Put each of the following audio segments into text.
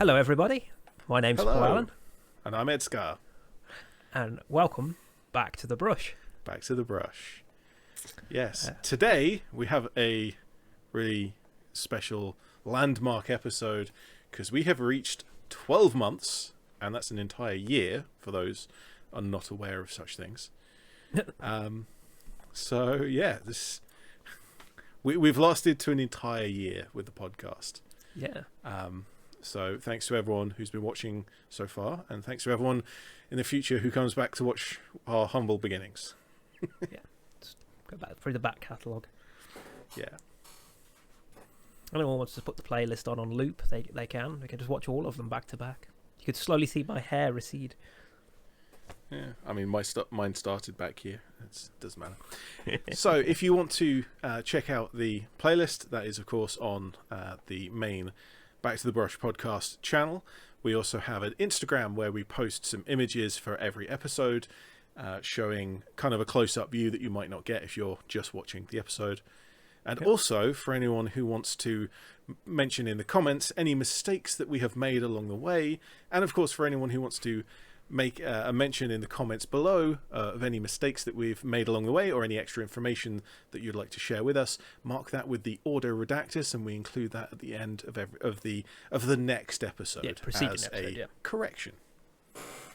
Hello, everybody. My name's Paul Hello. Allen, And I'm Ed Scar. and welcome back to the brush. Back to the brush. Yes. Today we have a really special landmark episode because we have reached 12 months, and that's an entire year for those who are not aware of such things. So yeah, we've lasted to an entire year with the podcast. Yeah. So thanks to everyone who's been watching so far, and thanks to everyone in the future who comes back to watch our humble beginnings. Yeah. Just go back through the back catalogue. Yeah. Anyone wants to put the playlist on loop, they can. They can just watch all of them back to back. You could slowly see my hair recede. Yeah, I mean, mine started back here. It doesn't matter. So if you want to check out the playlist, that is, of course, on the main Back to the Brush podcast channel. We also have an Instagram where we post some images for every episode, showing kind of a close-up view that you might not get if you're just watching the episode. And also, for anyone who wants to mention in the comments any mistakes that we have made along the way, and of course for anyone who wants to make a mention in the comments below of any mistakes that we've made along the way or any extra information that you'd like to share with us, mark that with the order redactus, and we include that at the end of the next episode as a correction.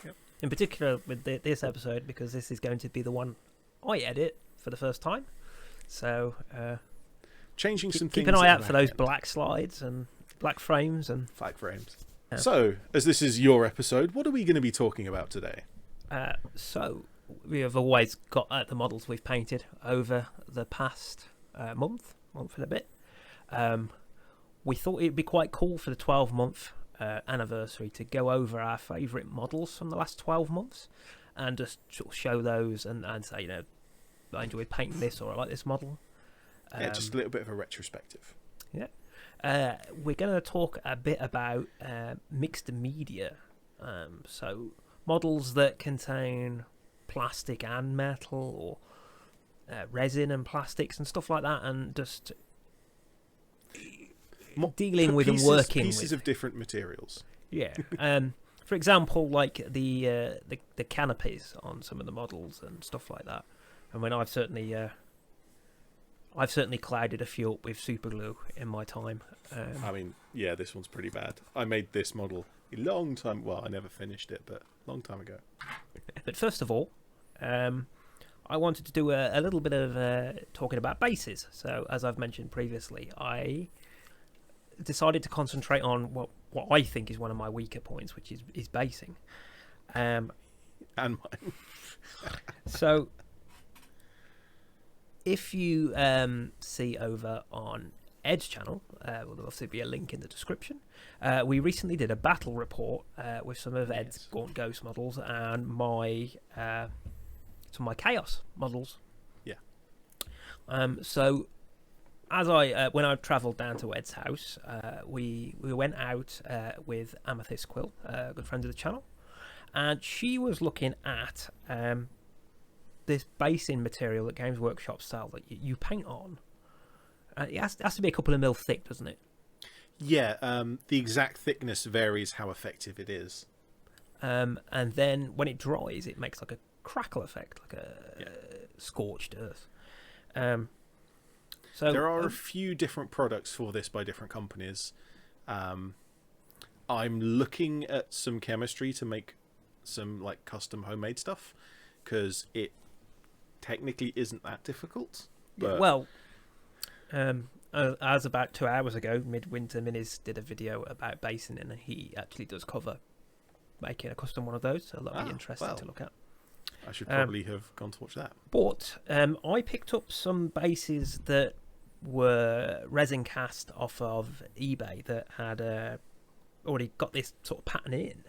Yep. In particular with this episode, because this is going to be the one I edit for the first time. So changing some keep things. Keep an eye out for those black slides and black frames and flag frames. Yeah. So, as this is your episode, what are we going to be talking about today? So, we have always got the models we've painted over the past month and a bit. We thought it'd be quite cool for the 12-month anniversary to go over our favourite models from the last 12 months and just sort of show those and say, you know, I enjoyed painting this, or I like this model. Yeah, just a little bit of a retrospective. Yeah. We're going to talk a bit about mixed media. So models that contain plastic and metal, or resin and plastics and stuff like that, and just dealing with and working with pieces of different materials. Yeah. For example, like the canopies on some of the models and stuff like that. I mean, I've certainly clouded a few up with super glue in my time. I mean, yeah, this one's pretty bad. I made this model a long time. Well, I never finished it, but a long time ago. But first of all, I wanted to do a little bit of talking about bases. So, as I've mentioned previously, I decided to concentrate on what I think is one of my weaker points, which is basing. And mine. So, if you see over on Ed's channel, there'll obviously be a link in the description. We recently did a battle report with some of Ed's Gaunt Ghost models and some of my Chaos models. Yeah. So, as when I travelled down to Ed's house, we went out with Amethyst Quill, good friend of the channel, and she was looking at this Basin material that Games Workshop sell that you paint on. It has to be a couple of mil thick, doesn't it? Yeah, the exact thickness varies how effective it is. And then when it dries, it makes like a crackle effect, like a scorched earth. So there are a few different products for this by different companies. I'm looking at some chemistry to make some like custom homemade stuff, because it technically isn't that difficult. But... Well, as about 2 hours ago, Midwinter Minis did a video about Basin, and he actually does cover making a custom one of those, so that'll be interesting to look at. I should probably have gone to watch that. But I picked up some bases that were resin cast off of eBay that had already got this sort of pattern in.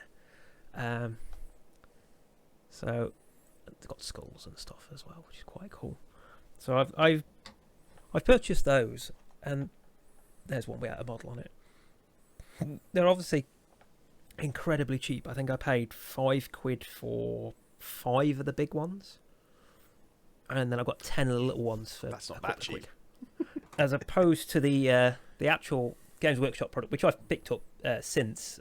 So they've got skulls and stuff as well, which is quite cool. So I've purchased those, and there's one without a model on it. They're obviously incredibly cheap. I think I paid £5 for 5 of the big ones, and then I got 10 of the little ones for that's not that cheap. As opposed to the actual Games Workshop product, which I've picked up since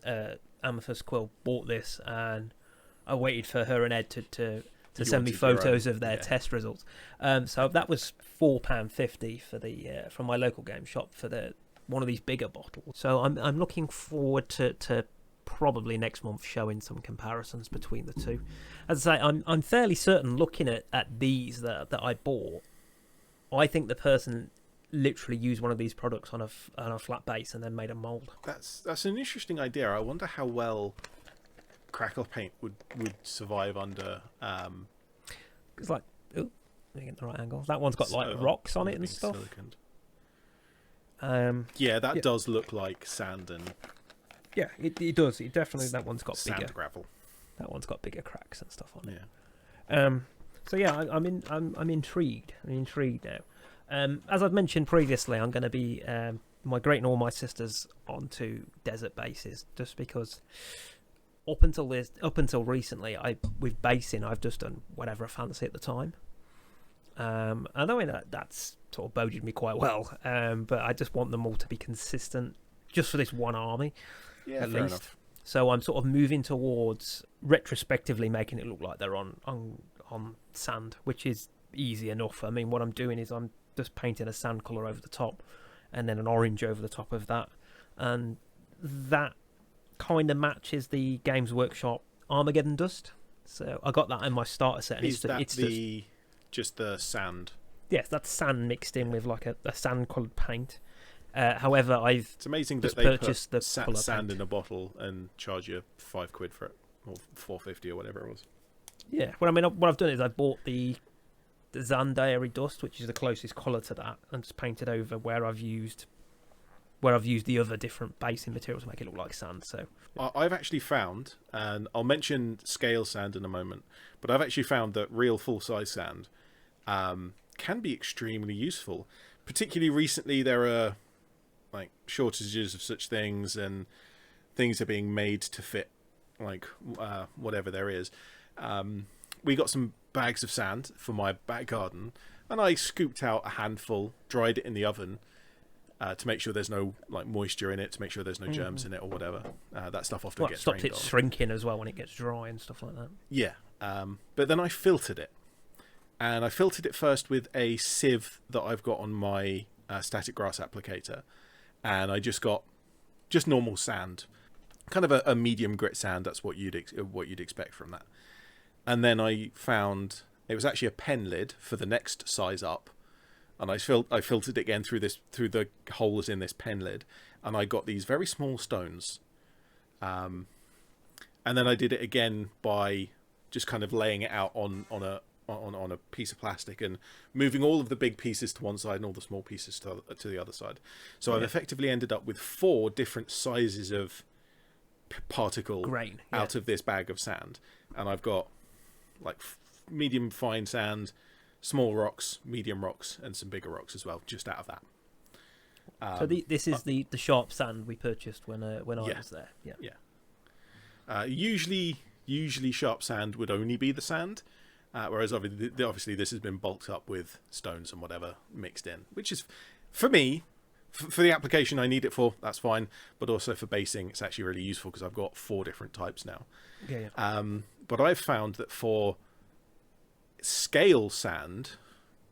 Amethyst Quill bought this, and I waited for her and Ed to send me photos of their test results. So that was £4.50 for from my local game shop for one of these bigger bottles. So I'm looking forward to probably next month showing some comparisons between the two. As I say, I'm fairly certain looking at these that I bought, I think the person literally used one of these products on a flat base and then made a mold. That's an interesting idea. I wonder how well crackle paint would survive under. It's like, let me get the right angle. That one's got like rocks on it and stuff. Yeah, that does look like sand and. Yeah, it does. It definitely, that one's got sand bigger gravel. That one's got bigger cracks and stuff on it. Yeah. So yeah, I'm intrigued. I'm intrigued now. As I've mentioned previously, I'm going to be migrating all my sisters onto desert bases, just because up until recently, with Basin, I've just done whatever I fancy at the time. And I mean that's sort of boded me quite well. But I just want them all to be consistent, just for this one army. Yeah, at fair least. enough. So I'm sort of moving towards retrospectively making it look like they're on sand, which is easy enough. I mean, what I'm doing is I'm just painting a sand colour over the top and then an orange over the top of that. And that kind of matches the Games Workshop Armageddon Dust. So I got that in my starter set. And it's just the sand? Yes, that's sand mixed in with like a sand coloured paint. However, it's amazing that they purchased put the sand in a bottle and charge you £5 for it, or £4.50 or whatever it was. Yeah, well, I mean, what I've done is I bought the Zandairy Dust, which is the closest colour to that, and just painted over where I've used the other different basing materials to make it look like sand. So I've actually found, and I'll mention scale sand in a moment, but I've actually found that real full-size sand can be extremely useful. Particularly recently, there are like shortages of such things, and things are being made to fit like whatever there is. We got some bags of sand for my back garden, and I scooped out a handful, dried it in the oven to make sure there's no like moisture in it, to make sure there's no germs in it or whatever. That stuff often gets stopped rained it on. shrinking as well when it gets dry and stuff like that. Yeah, but then I filtered it, and I filtered it first with a sieve that I've got on my static grass applicator, and I just got normal sand, kind of a medium grit sand. That's what you'd expect from that. And then I found it was actually a pen lid for the next size up, and I filtered it again through the holes in this pen lid, and I got these very small stones. And then I did it again by just kind of laying it out on a piece of plastic and moving all of the big pieces to one side and all the small pieces to the other side. So I've effectively ended up with 4 different sizes of particle grain out of this bag of sand, and I've got like medium fine sand, small rocks, medium rocks, and some bigger rocks as well, just out of that. So this is the sharp sand we purchased when I was there. Yeah. Usually sharp sand would only be the sand, whereas obviously this has been bulked up with stones and whatever mixed in, which is, for me, for the application I need it for, that's fine. But also for basing, it's actually really useful because I've got 4 different types now. Yeah. But I've found that for scale sand,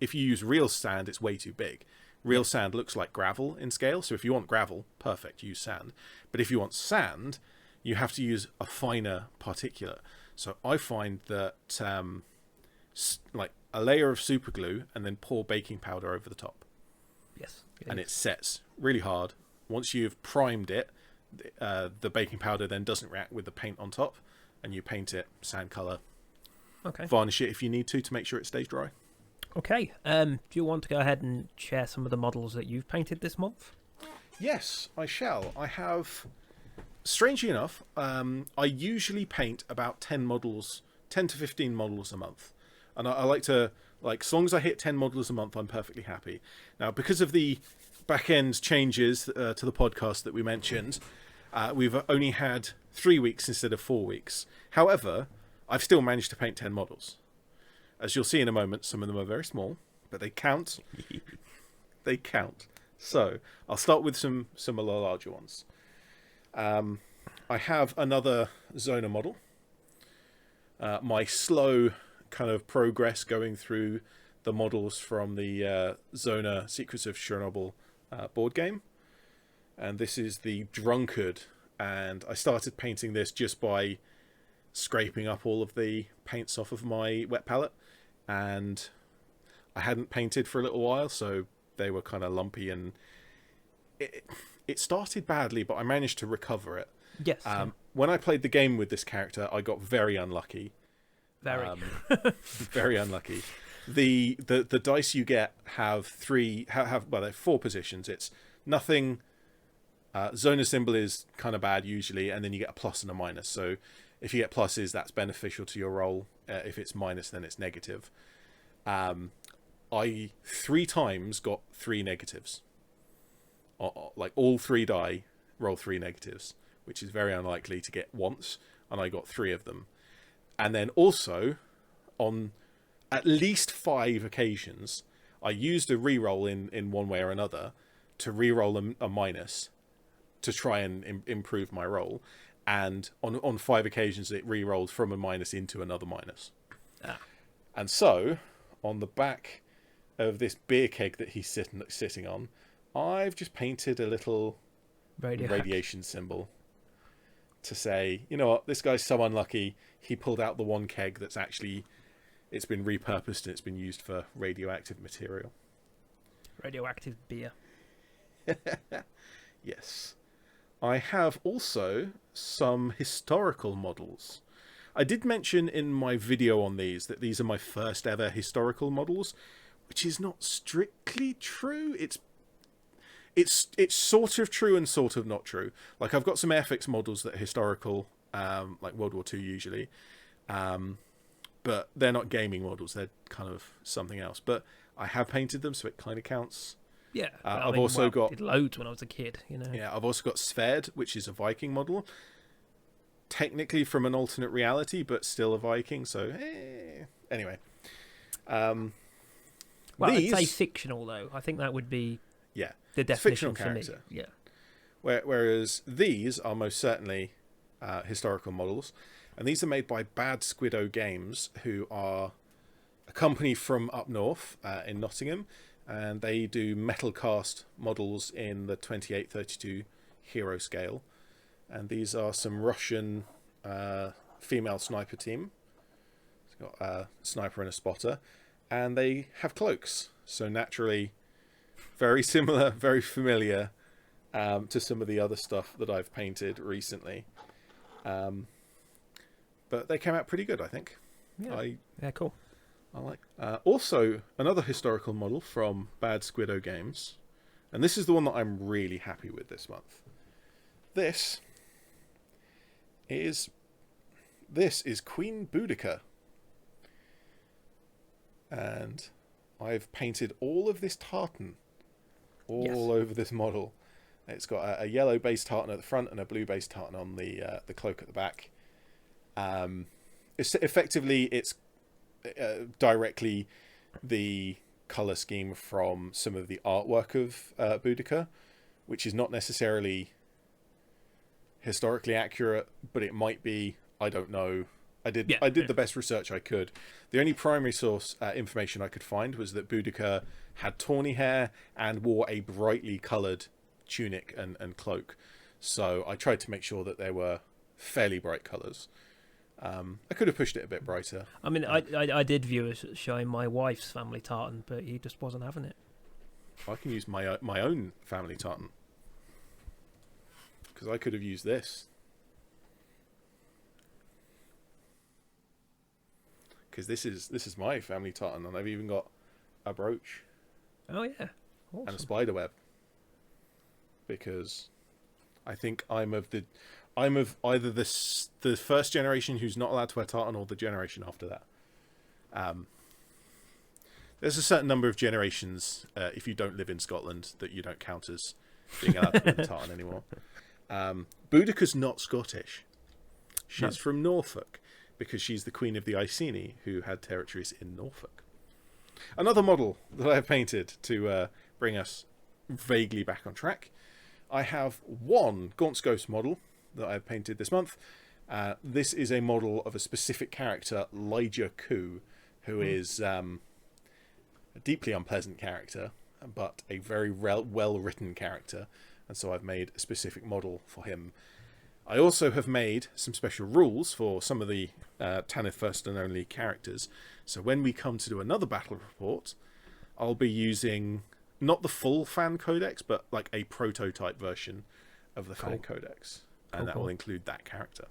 if you use real sand, it's way too big. Real sand looks like gravel in scale, so if you want gravel, perfect, use sand. But if you want sand, you have to use a finer particulate. So I find that like a layer of super glue and then pour baking powder over the top. Yes. And it sets really hard. Once you've primed it, the baking powder then doesn't react with the paint on top, and you paint it sand color. Okay. Varnish it if you need to make sure it stays dry. Okay. Do you want to go ahead and share some of the models that you've painted this month? Yes, I shall. I have, strangely enough, I usually paint about 10 to 15 models a month. And I like to, as long as I hit 10 models a month, I'm perfectly happy. Now, because of the back-end changes to the podcast that we mentioned, we've only had 3 weeks instead of 4 weeks. However, I've still managed to paint 10 models. As you'll see in a moment, some of them are very small, but they count. They count. So I'll start with some of the larger ones. I have another Zona model. My slow kind of progress going through the models from the Zona Secrets of Chernobyl board game. And this is the Drunkard. And I started painting this just by scraping up all of the paints off of my wet palette. And I hadn't painted for a little while, so they were kind of lumpy. And it started badly, but I managed to recover it. Yes. When I played the game with this character, I got very unlucky. Very. Very unlucky. The dice you get have they're 4 positions. It's nothing. Zona symbol is kind of bad usually, and then you get a plus and a minus. So if you get pluses, that's beneficial to your roll. If it's minus, then it's negative. I 3 times got 3 negatives. Like all 3 die roll 3 negatives, which is very unlikely to get once, and I got 3 of them. And then also, on at least 5 occasions, I used a reroll in one way or another to reroll a minus to try and improve my roll. And on 5 occasions, it rerolled from a minus into another minus. And so, on the back of this beer keg that he's sitting on, I've just painted a little radiation symbol to say, you know what, this guy's so unlucky, he pulled out the one keg that's actually, it's been repurposed and it's been used for radioactive material. Radioactive beer. Yes. I have also some historical models. I did mention in my video on these that these are my first ever historical models, which is not strictly true. It's sort of true and sort of not true. Like, I've got some Airfix models that are historical, like World War II usually, but they're not gaming models. They're kind of something else. But I have painted them, so it kind of counts. Yeah, I've also got did loads when I was a kid. You know. Yeah, I've also got Sverd, which is a Viking model, technically from an alternate reality, but still a Viking. So anyway, well, I'd say fictional though. I think that would be the definition for me. Yeah. Whereas these are most certainly historical models, and these are made by Bad Squiddo Games, who are a company from up north in Nottingham, and they do metal cast models in the 2832 hero scale. And these are some Russian female sniper team. It's got a sniper and a spotter, and they have cloaks. So naturally, very similar, very familiar to some of the other stuff that I've painted recently. But they came out pretty good, I think. Yeah, cool. I like. Also, another historical model from Bad Squiddo Games, and this is the one that I'm really happy with this month. This is Queen Boudicca, and I've painted all of this tartan all over this model. It's got a yellow base tartan at the front and a blue base tartan on the cloak at the back. It's directly the color scheme from some of the artwork of Boudicca, which is not necessarily historically accurate, but it might be. I don't know. I did the best research I could. The only primary source information I could find was that Boudicca had tawny hair and wore a brightly coloured tunic and cloak. So I tried to make sure that they were fairly bright colours. I could have pushed it a bit brighter. I mean, I did view it showing my wife's family tartan, but he just wasn't having it. I can use my own family tartan, because I could have used this. Because this is my family tartan, and I've even got a brooch. Oh yeah, awesome. And a spider web. Because I think I'm of either the first generation who's not allowed to wear tartan, or the generation after that. There's a certain number of generations, if you don't live in Scotland, that you don't count as being allowed to wear the tartan anymore. Boudicca's not Scottish. She's from Norfolk, because she's the queen of the Iceni, who had territories in Norfolk. Another model that I have painted to bring us vaguely back on track. I have one Gaunt's Ghost model that I've painted this month. This is a model of a specific character, Lyja Ku, who is a deeply unpleasant character, but a very well-written character. And so I've made a specific model for him. I also have made some special rules for some of the Tanith First and Only characters. So when we come to do another battle report, I'll be using not the full fan codex, but like a prototype version of the fan codex. And that will include that character.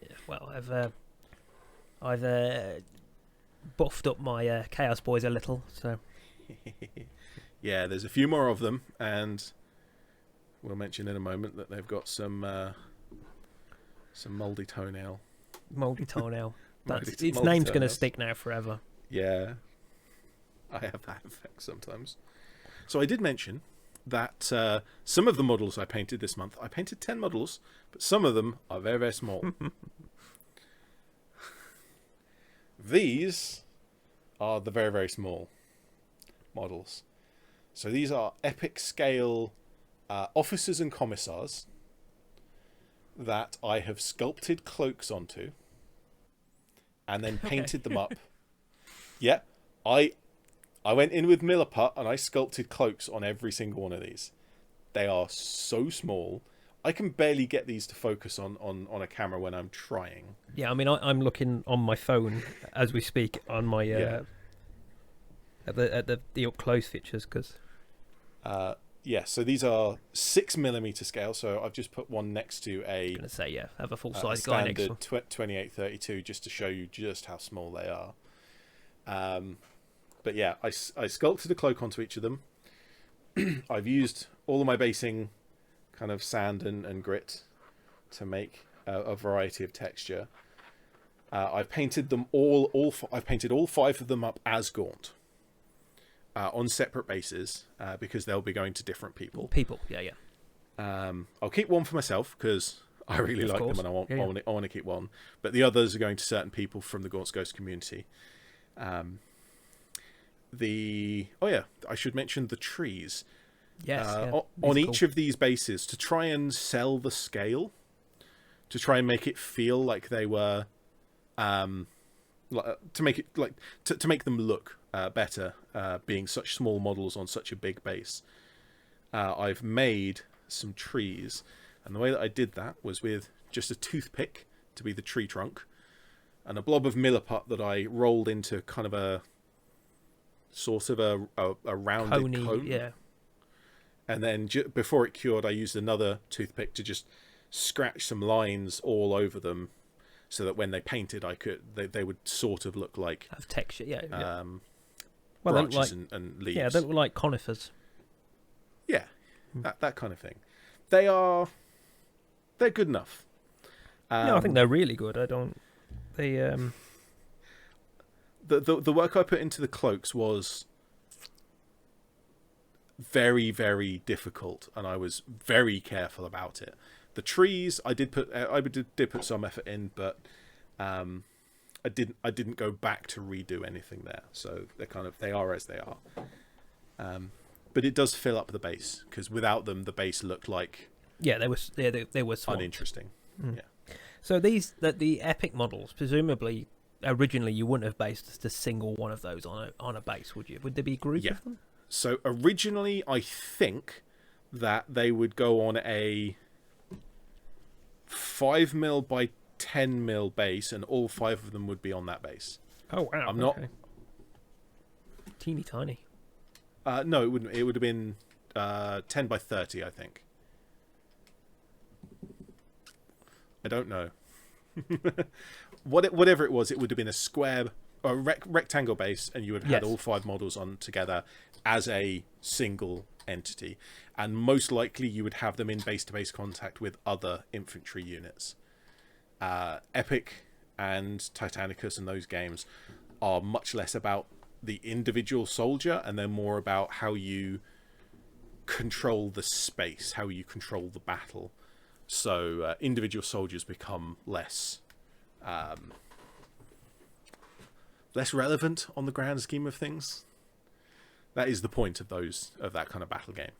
Yeah, well, I've buffed up my Chaos Boys a little, so... Yeah, there's a few more of them, and we'll mention in a moment that they've got some moldy toenail. Moldy toenail. Its moldy name's going to toenails. stick now forever. Yeah, I have that effect sometimes. So I did mention that some of the models I painted this month, I painted 10 models, but some of them are very, very small. These are the very, very small models. So these are epic scale officers and commissars that I have sculpted cloaks onto and then painted them up. Yeah, I went in with Milliput and I sculpted cloaks on every single one of these. They are so small. I can barely get these to focus on a camera when I'm trying. Yeah, I mean, I'm looking on my phone as we speak on my at the up close features because. Yeah, so these are 6mm scale. So I've just put one next to a. I'm gonna say have a full size guy next to. Standard 2832 just to show you just how small they are. But yeah, I sculpted a cloak onto each of them. I've used all of my basing kind of sand and grit to make a variety of texture. I've painted them I've painted all 5 of them up as Gaunt on separate bases because they'll be going to different people. Yeah. I'll keep one for myself because I really like them and I want to keep one. But the others are going to certain people from the Gaunt's Ghost community. I should mention the trees. Yes. On each of these bases, to try and sell the scale, to try and make it feel like they were, to make it like to make them look better, being such small models on such a big base. I've made some trees, and the way that I did that was with just a toothpick to be the tree trunk, and a blob of Milliput that I rolled into kind of a sort of a rounded cone. Yeah. And then before it cured, I used another toothpick to just scratch some lines all over them, so that when they painted, they would sort of look like have texture. Yeah. Well, branches and leaves. Yeah, they look like conifers. Yeah, that kind of thing. They're good enough. No, I think they're really good. The work I put into the cloaks was very, very difficult, and I was very careful about it. The trees, I did put some effort in, but I didn't go back to redo anything there. So they are as they are. But it does fill up the base because without them, the base looked like they were swamped. Uninteresting. Yeah. So the epic models, presumably originally you wouldn't have based just a single one of those on a base, would you? Would there be a group of them? So originally, I think that they would go on a 5mm by 10mm base, and all 5 of them would be on that base. Oh wow! I'm not teeny tiny. No, it wouldn't. It would have been 10 by 30, I think. I don't know. Whatever it was, it would have been a square or rectangle base, and you would have had all 5 models on together as a single entity, and most likely you would have them in base-to-base contact with other infantry units. Epic and Titanicus and those games are much less about the individual soldier, and they're more about how you control the space, how you control the battle. So individual soldiers become less relevant on the grand scheme of things. That is the point of that kind of battle game.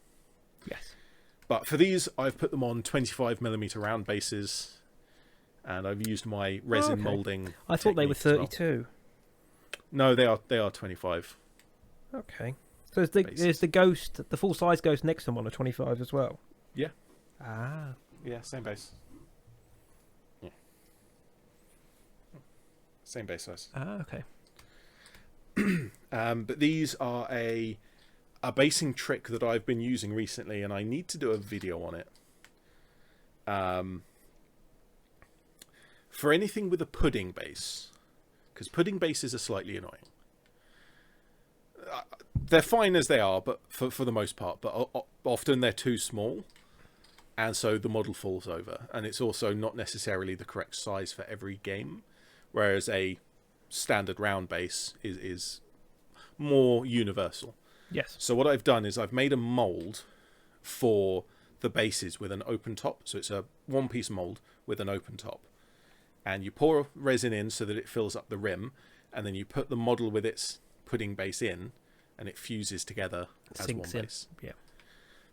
Yes. But for these, I've put them on 25mm round bases, and I've used my resin molding. I thought they were 32. No, they are 25. Okay. So there's the ghost, the full size ghost next to them on a 25 as well. Yeah. Ah. Yeah, same base. Yeah. Same base size. Ah, okay. But these are a basing trick that I've been using recently, and I need to do a video on it. For anything with a pudding base, because pudding bases are slightly annoying. They're fine as they are, but for the most part. But often they're too small, and so the model falls over. And it's also not necessarily the correct size for every game, whereas a standard round base is more universal. Yes. So what I've done is I've made a mold for the bases with an open top. So it's a one-piece mold with an open top. And you pour resin in so that it fills up the rim, and then you put the model with its pudding base in, and it fuses together as one base. Yeah.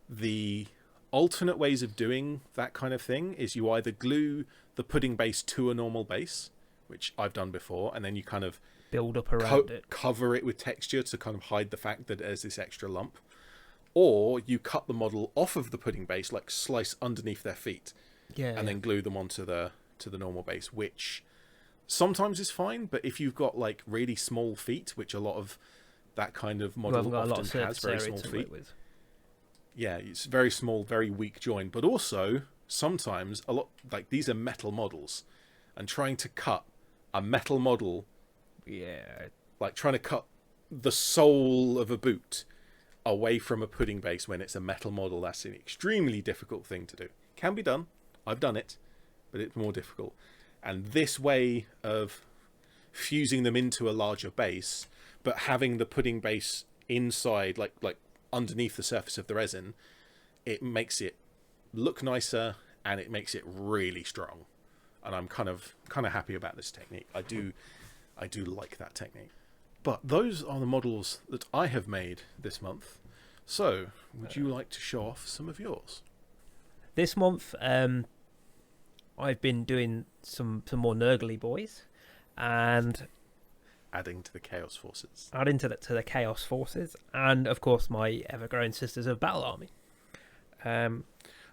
The alternate ways of doing that kind of thing is you either glue the pudding base to a normal base, which I've done before, and then you kind of build up around it, cover it with texture to kind of hide the fact that there's this extra lump, or you cut the model off of the pudding base, like slice underneath their feet, and then glue them onto the normal base, which sometimes is fine. But if you've got like really small feet, which a lot of that kind of model often has very small feet, yeah, it's very small, very weak joint. But also sometimes a lot, like these are metal models, and trying to cut a metal model, like trying to cut the sole of a boot away from a pudding base when it's a metal model, that's an extremely difficult thing to do. Can be done, I've done it, but it's more difficult. And this way of fusing them into a larger base, but having the pudding base inside, like underneath the surface of the resin, it makes it look nicer, and it makes it really strong. And I'm kind of happy about this technique. I do like that technique. But those are the models that I have made this month. So, would you like to show off some of yours? This month, I've been doing some more Nurgly boys, and adding to the Chaos Forces. Adding to the Chaos Forces, and of course my ever-growing Sisters of Battle Army.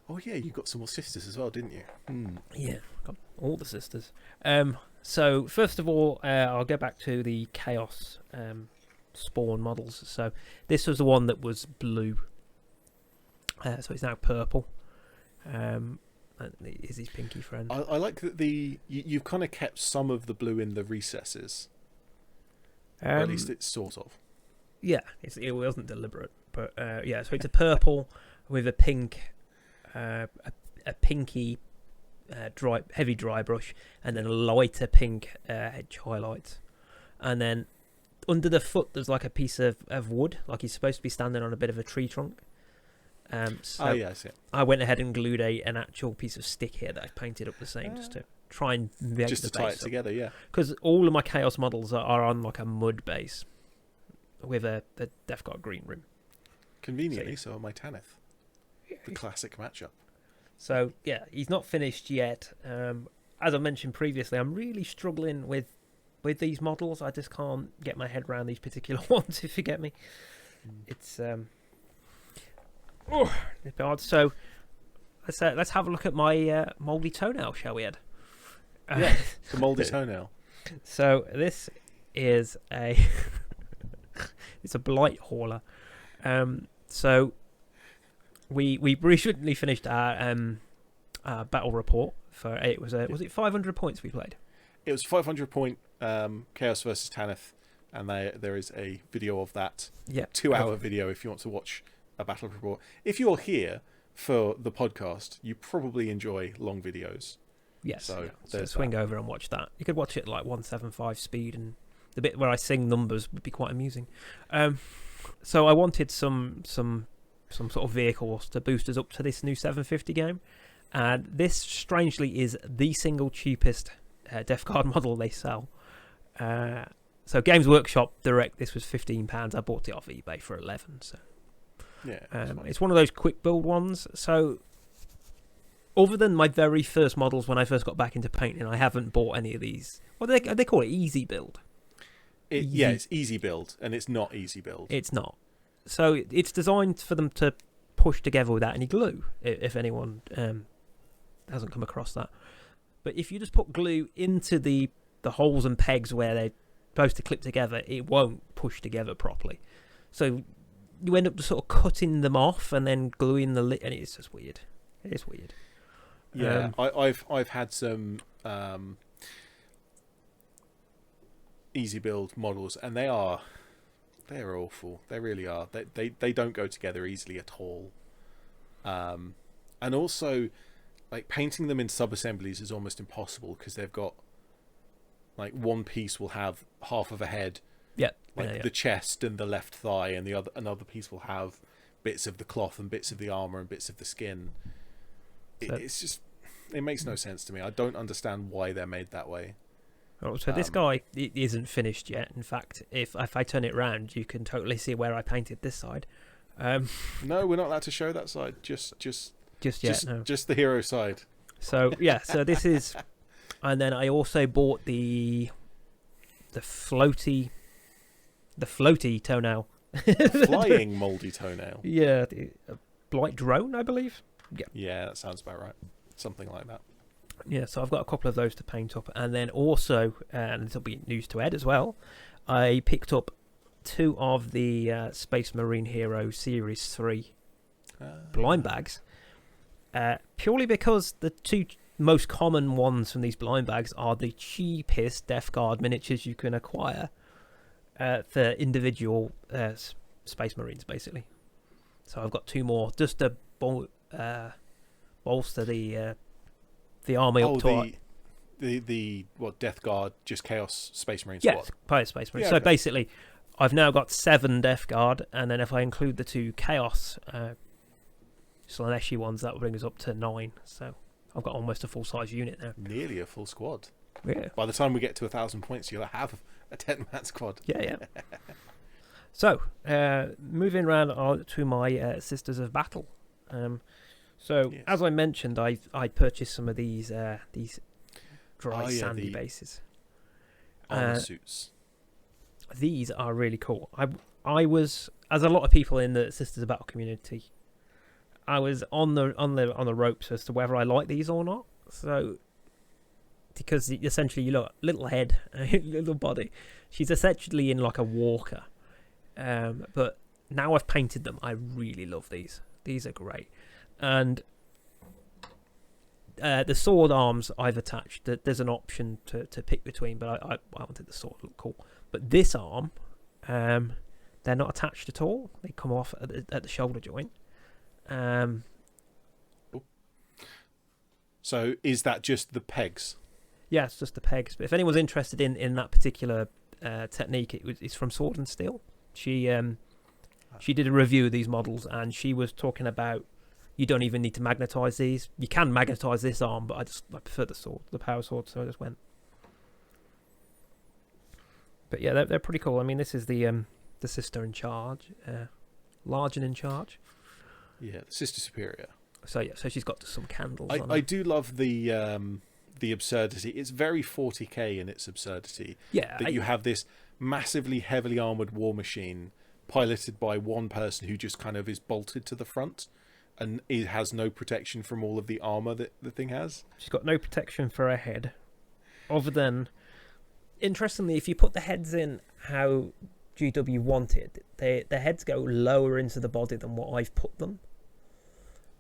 Oh yeah, you got some more sisters as well, didn't you? Yeah, got all the sisters. So first of all, I'll go back to the Chaos spawn models. So this was the one that was blue. So it's now purple. Is his pinky friend? I like that you've kind of kept some of the blue in the recesses. Or at least it's sort of. Yeah, it wasn't deliberate, but yeah. So it's a purple with a pink. A pinky heavy dry brush, and then a lighter pink edge highlights, and then under the foot there's like a piece of wood, like he's supposed to be standing on a bit of a tree trunk. So oh yeah, I see it. I went ahead and glued an actual piece of stick here that I painted up the same, just to try and make just to tie it together, yeah. Because all of my Chaos models are on like a mud base with they've got a green rim. Conveniently, so are my Tanith. The classic matchup. So yeah, he's not finished yet. As I mentioned previously, I'm really struggling with these models. I just can't get my head around these particular ones, if you get me. It's a bit hard. So let's have a look at my mouldy toenail, shall we, Ed? Yeah, the mouldy toenail. So this is it's a blight hauler. So we recently finished our battle report for it. Was it 500 points we played? It was 500 point Chaos versus Tanith, and there is a video of that. Yeah, 2-hour video if you want to watch a battle report. If you're here for the podcast, you probably enjoy long videos. Yes, so swing over and watch that. You could watch it like 175 speed, and the bit where I sing numbers would be quite amusing. So I wanted some sort of vehicles to boost us up to this new 750 game, and this strangely is the single cheapest Death Guard model they sell. So Games Workshop Direct, this was £15. I bought it off eBay for 11. So Yeah, it's one of those quick build ones. So other than my very first models when I first got back into painting, I haven't bought any of these. Well, they call it easy build. Yeah, it's easy build, and it's not easy build. It's not. So it's designed for them to push together without any glue, if anyone hasn't come across that. But if you just put glue into the holes and pegs where they're supposed to clip together, it won't push together properly. So you end up just sort of cutting them off and then gluing the lid, and it's just weird. It's weird. Yeah, I've had some easy build models, and they're awful. They really are. They don't go together easily at all. And also, like, painting them in sub-assemblies is almost impossible because they've got, like, one piece will have half of a head, the chest and the left thigh, and another piece will have bits of the cloth and bits of the armor and bits of the skin. It's just, it makes no sense to me. I don't understand why they're made that way. Oh, so this guy isn't finished yet. In fact, if I turn it round, you can totally see where I painted this side. No, we're not allowed to show that side. Just the hero side. So yeah, so this is, and then I also bought the floaty toenail, flying mouldy toenail. Yeah, the Blight drone, I believe. Yeah, that sounds about right. Something like that. Yeah, so I've got a couple of those to paint up, and then also, and this will be news to Ed as well, I picked up 2 of the Space Marine Hero Series 3 blind bags, purely because the 2 most common ones from these blind bags are the cheapest Death Guard miniatures you can acquire for individual Space Marines, basically. So I've got 2 more just to bolster the army up to the Death Guard, just Chaos Space Marine squad. Yes, Chaos Space Marine. Yeah, so okay. Basically, I've now got 7 Death Guard, and then if I include the 2 Chaos Slaneshi ones, that will bring us up to 9. So I've got almost a full-size unit now. Nearly a full squad. Yeah. By the time we get to 1,000 points, you'll have a 10-man squad. Yeah. So, moving around to my Sisters of Battle. Yes. As I mentioned, I purchased some of these dry sandy bases. Armor suits. These are really cool. I was, as a lot of people in the Sisters of Battle community, I was on the ropes as to whether I like these or not. So, because essentially you look, little head, little body. She's essentially in like a walker. But now I've painted them, I really love these. These are great. And the sword arms I've attached, there's an option to pick between, but I wanted the sword to look cool. But this arm, they're not attached at all. They come off at the shoulder joint. So is that just the pegs? Yeah, it's just the pegs. But if anyone's interested in that particular technique, it's from Sword and Steel. She did a review of these models, and she was talking about you don't even need to magnetize these. You can magnetize this arm, but I prefer the power sword, so I just went. But yeah, they're pretty cool. I mean, this is the sister in charge, large and in charge. Yeah, the sister superior. So yeah, so she's got some candles. I do love the absurdity. It's very 40k in its absurdity. Yeah, that you have this massively heavily armored war machine piloted by one person who just kind of is bolted to the front, and it has no protection from all of the armor that the thing has. She's got no protection for her head, other than, interestingly, if you put the heads in how GW wanted, the heads go lower into the body than what I've put them.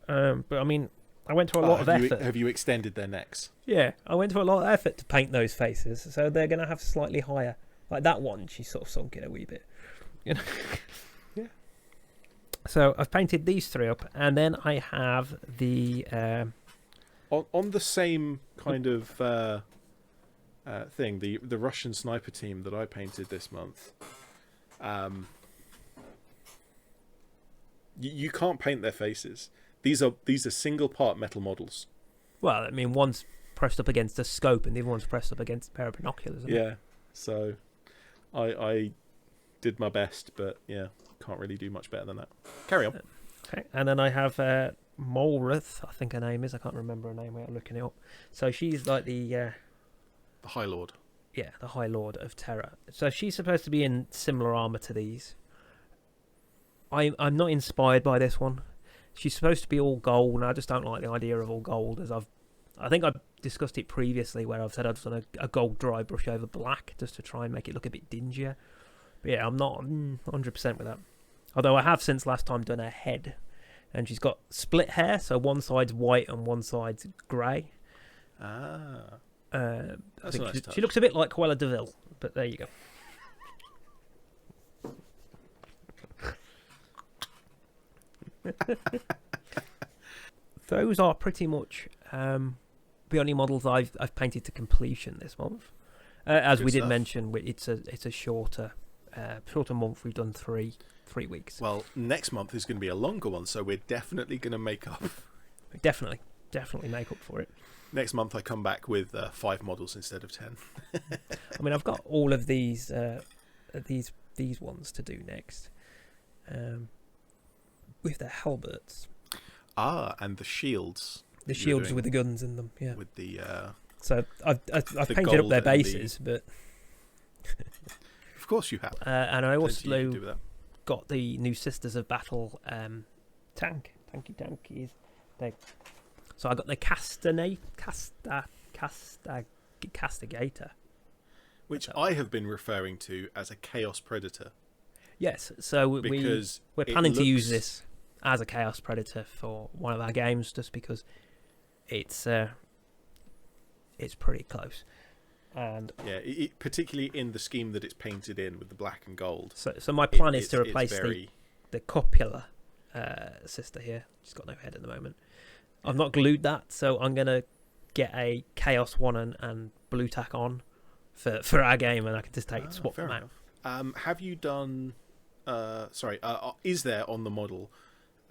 But I mean, I went to a lot of effort. Have you extended their necks? Yeah, I went to a lot of effort to paint those faces, so they're going to have slightly higher. Like that one, she's sort of sunk in a wee bit. You know? Yeah. So I've painted these 3 up, and then I have the on the same kind of thing. The Russian sniper team that I painted this month. You can't paint their faces. These are single part metal models. Well, I mean, one's pressed up against a scope, and the other one's pressed up against a pair of binoculars. Yeah. So I did my best, but yeah, can't really do much better than that. Carry on. Okay, and then I have Molrith, I think her name is. I can't remember her name without looking it up. So she's like the High Lord. Yeah, the High Lord of Terror. So she's supposed to be in similar armor to these. I'm not inspired by this one. She's supposed to be all gold, and I just don't like the idea of all gold. I think I've discussed it previously, where I've said I've done a gold dry brush over black just to try and make it look a bit dingier. But yeah, I'm not 100% with that. Although I have since last time done her head, and she's got split hair, so one side's white and one side's grey. Ah. I That's think a nice touch. she looks a bit like Cruella de Vil, but there you go. Those are pretty much the only models I've painted to completion this month. As Good we did stuff. mention, it's a shorter month. We've done three weeks. Well, next month is going to be a longer one, so we're definitely going to make up. Definitely make up for it. Next month I come back with 5 models instead of 10. I mean, I've got all of these ones to do next, with the halberds. Ah, and the shields. The that you were shields doing with the guns in them, yeah. With the So I've the painted up gold their and bases, but of course you have. and I Plenty you also can do with that. got the new Sisters of Battle tankies. So I got the Castigator. Which I have been referring to as a Chaos Predator. Yes, so Because we're it planning to use looks- this as a Chaos Predator for one of our games, just because it's pretty close, and Yeah, particularly in the scheme that it's painted in with the black and gold. so my plan is to It's replace very... the copula sister here. She's got no head at the moment. I've not glued that, so I'm gonna get a Chaos one and blue tack on for our game, and I can just swap fair them out. enough. Have you done? Is there on the model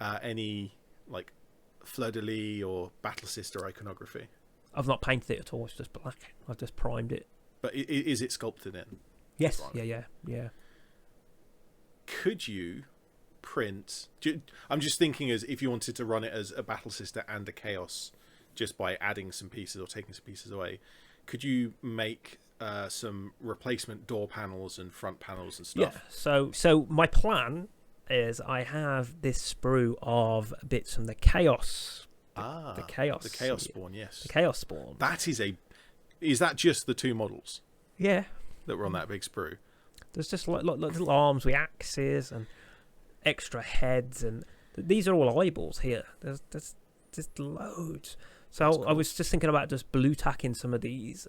any like fleur de lis or battle sister iconography? I've not painted it at all. It's just black. I've just primed it. But is it sculpted in? Yes. Right. Yeah. Could you print? I'm just thinking as if you wanted to run it as a battle sister and a chaos, just by adding some pieces or taking some pieces away. Could you make some replacement door panels and front panels and stuff? Yeah. So my plan is I have this sprue of bits from the chaos. The chaos spawn. Yes. The chaos spawn. That is Is that just the 2 models Yeah. that were on that big sprue? There's just like little arms with axes and extra heads, and these are all eyeballs here. There's just loads. So That's cool. I was just thinking about just blue tacking some of these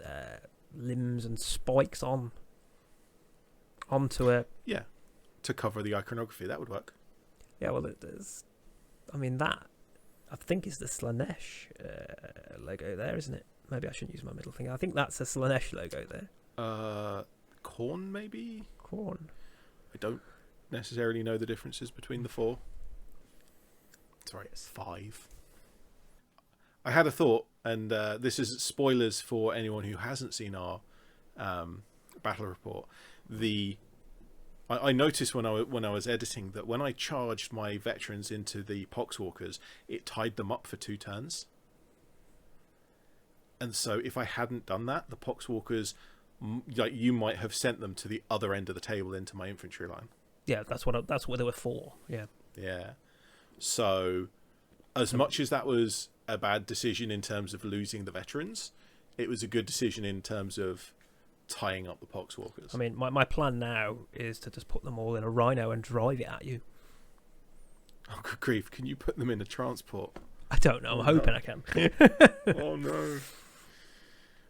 limbs and spikes onto a. Yeah, to cover the iconography, that would work. Yeah, well, there's. I mean, that I think is the Slanesh logo there, isn't it? Maybe I shouldn't use my middle finger. I think that's the Slanesh logo there. Corn maybe. Corn. I don't necessarily know the differences between the 4. Sorry, 5. I had a thought, and this is spoilers for anyone who hasn't seen our battle report. I noticed when I was editing that when I charged my veterans into the Poxwalkers, it tied them up for 2 turns. And so if I hadn't done that, the Poxwalkers, like, you might have sent them to the other end of the table into my infantry line. Yeah, that's what they were for. Yeah. Yeah. So as much as that was a bad decision in terms of losing the veterans, it was a good decision in terms of tying up the Poxwalkers. I mean, my plan now is to just put them all in a Rhino and drive it at you. Oh, good grief. Can you put them in a transport? I don't know. I'm hoping I can. Oh, no.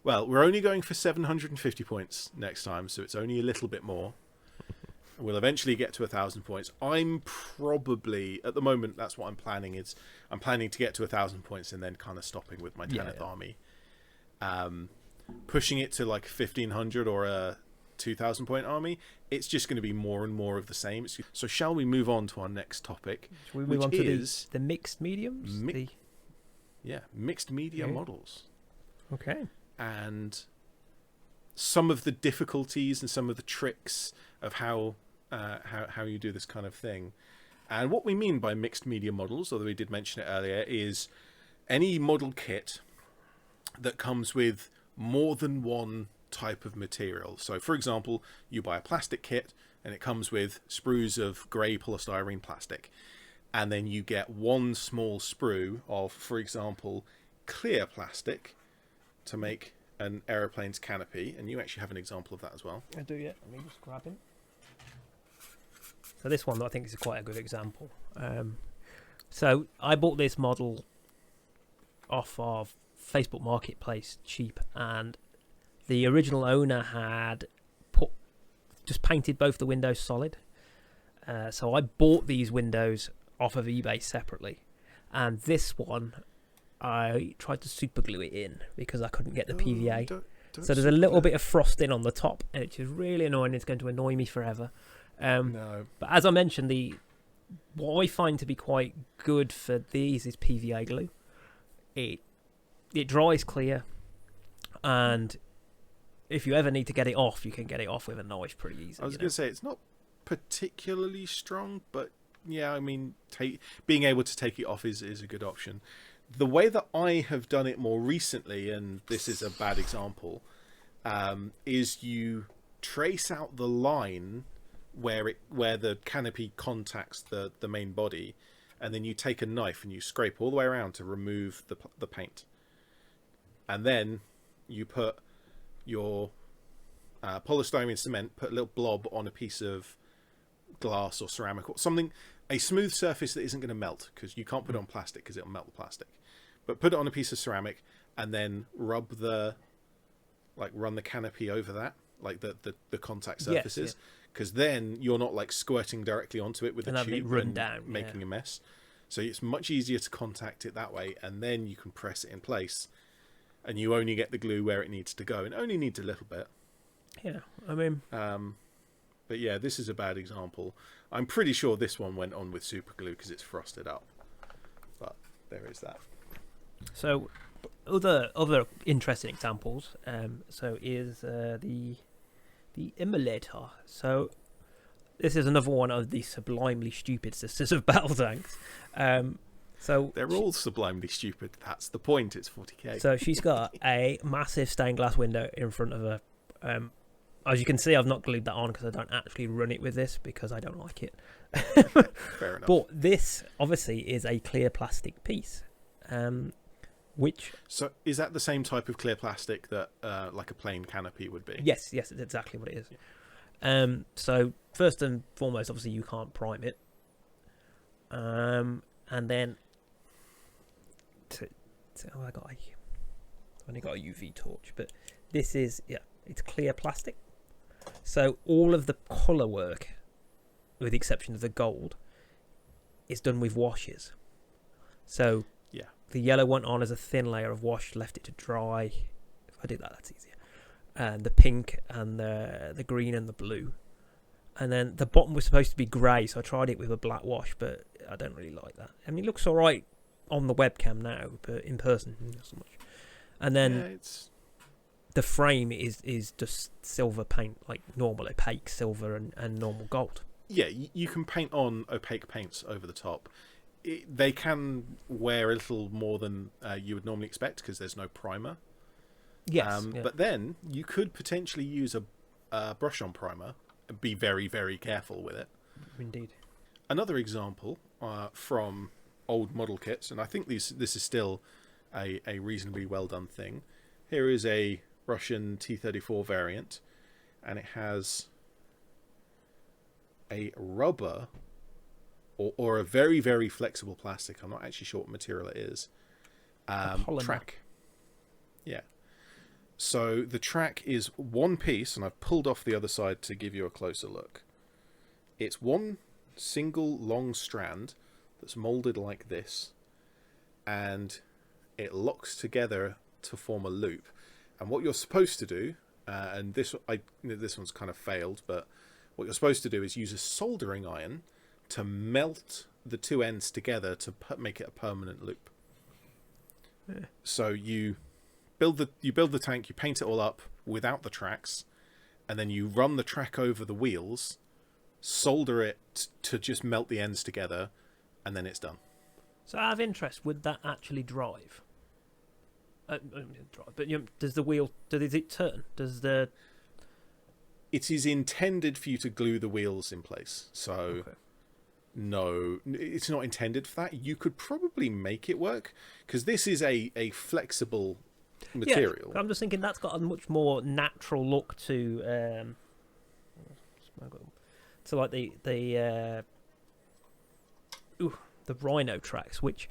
Well, we're only going for 750 points next time, so it's only a little bit more. We'll eventually get to 1,000 points. I'm probably, at the moment, that's what I'm planning. I'm planning to get to 1,000 points and then kind of stopping with my 10th army. Pushing it to like 1,500 or a 2,000 point army, it's just going to be more and more of the same. So shall we move on to our next topic? Shall we move on to the mixed mediums? Mixed media models. Okay. And some of the difficulties and some of the tricks of how you do this kind of thing. And what we mean by mixed media models, although we did mention it earlier, is any model kit that comes with more than one type of material. So, for example, you buy a plastic kit and it comes with sprues of grey polystyrene plastic. And then you get one small sprue of, for example, clear plastic to make an aeroplane's canopy. And you actually have an example of that as well. I do, yeah. Let me just grab him. So this one I think is quite a good example. So I bought this model off of Facebook Marketplace cheap, and the original owner had just painted both the windows solid. So I bought these windows off of eBay separately, and this one I tried to super glue it in because I couldn't get the PVA. So there's a little bit of frosting on the top, which is really annoying. It's going to annoy me forever. No. But as I mentioned, what I find to be quite good for these is PVA glue. It dries clear, and if you ever need to get it off, you can get it off with a knife pretty easily. I was going to say, it's not particularly strong, but yeah, I mean, being able to take it off is a good option. The way that I have done it more recently, and this is a bad example, is you trace out the line where the canopy contacts the main body, and then you take a knife and you scrape all the way around to remove the paint, and then you put your polystyrene cement, put a little blob on a piece of glass or ceramic or something, a smooth surface that isn't going to melt, because you can't put it on plastic because it'll melt the plastic, but put it on a piece of ceramic and then run the canopy over that, like the contact surfaces. Yes, because then you're not like squirting directly onto it with a tube and making a mess. So it's much easier to contact it that way, and then you can press it in place, and you only get the glue where it needs to go, and it only needs a little bit. Yeah, I mean... but yeah, this is a bad example. I'm pretty sure this one went on with super glue because it's frosted up. But there is that. So other interesting examples. So is the Emulator. So this is another one of the sublimely stupid sisters of battle tanks. So they're all sublimely stupid. That's the point. It's 40k. So she's got a massive stained glass window in front of her. As you can see, I've not glued that on because I don't actually run it with this because I don't like it. Fair enough. But this obviously is a clear plastic piece. So is that the same type of clear plastic that like a plain canopy would be? Yes, it's exactly what it is. Yeah. So first and foremost, obviously you can't prime it. And then I've only got a UV torch, but this is it's clear plastic. So all of the colour work, with the exception of the gold, is done with washes. So the yellow went on as a thin layer of wash, left it to dry. If I did that, that's easier. And the pink and the green and the blue. And then the bottom was supposed to be grey, so I tried it with a black wash, but I don't really like that. I mean, it looks alright on the webcam now, but in person, not so much. And then the frame is just silver paint, like normal opaque silver and normal gold. Yeah, you can paint on opaque paints over the top. They can wear a little more than you would normally expect because there's no primer. Yes. But then you could potentially use a brush-on primer and be very, very careful with it. Indeed. Another example from old model kits, and I think this is still a reasonably well done thing. Here is a Russian T-34 variant, and it has a rubber or a very, very flexible plastic. I'm not actually sure what material it is. Track. Yeah. So the track is one piece, and I've pulled off the other side to give you a closer look. It's one single long strand that's molded like this, and it locks together to form a loop. And what you're supposed to do, and this one's kind of failed, but what you're supposed to do is use a soldering iron to melt the two ends together to make it a permanent loop. Yeah. So you build the tank, you paint it all up, without the tracks, and then you run the track over the wheels, solder it to just melt the ends together, and then it's done. So out of interest, would that actually drive? But does the wheel? Does it turn? Does the? It is intended for you to glue the wheels in place. So, Okay. no, it's not intended for that. You could probably make it work because this is a flexible material. Yeah, I'm just thinking that's got a much more natural look to like the Rhino Tracks, which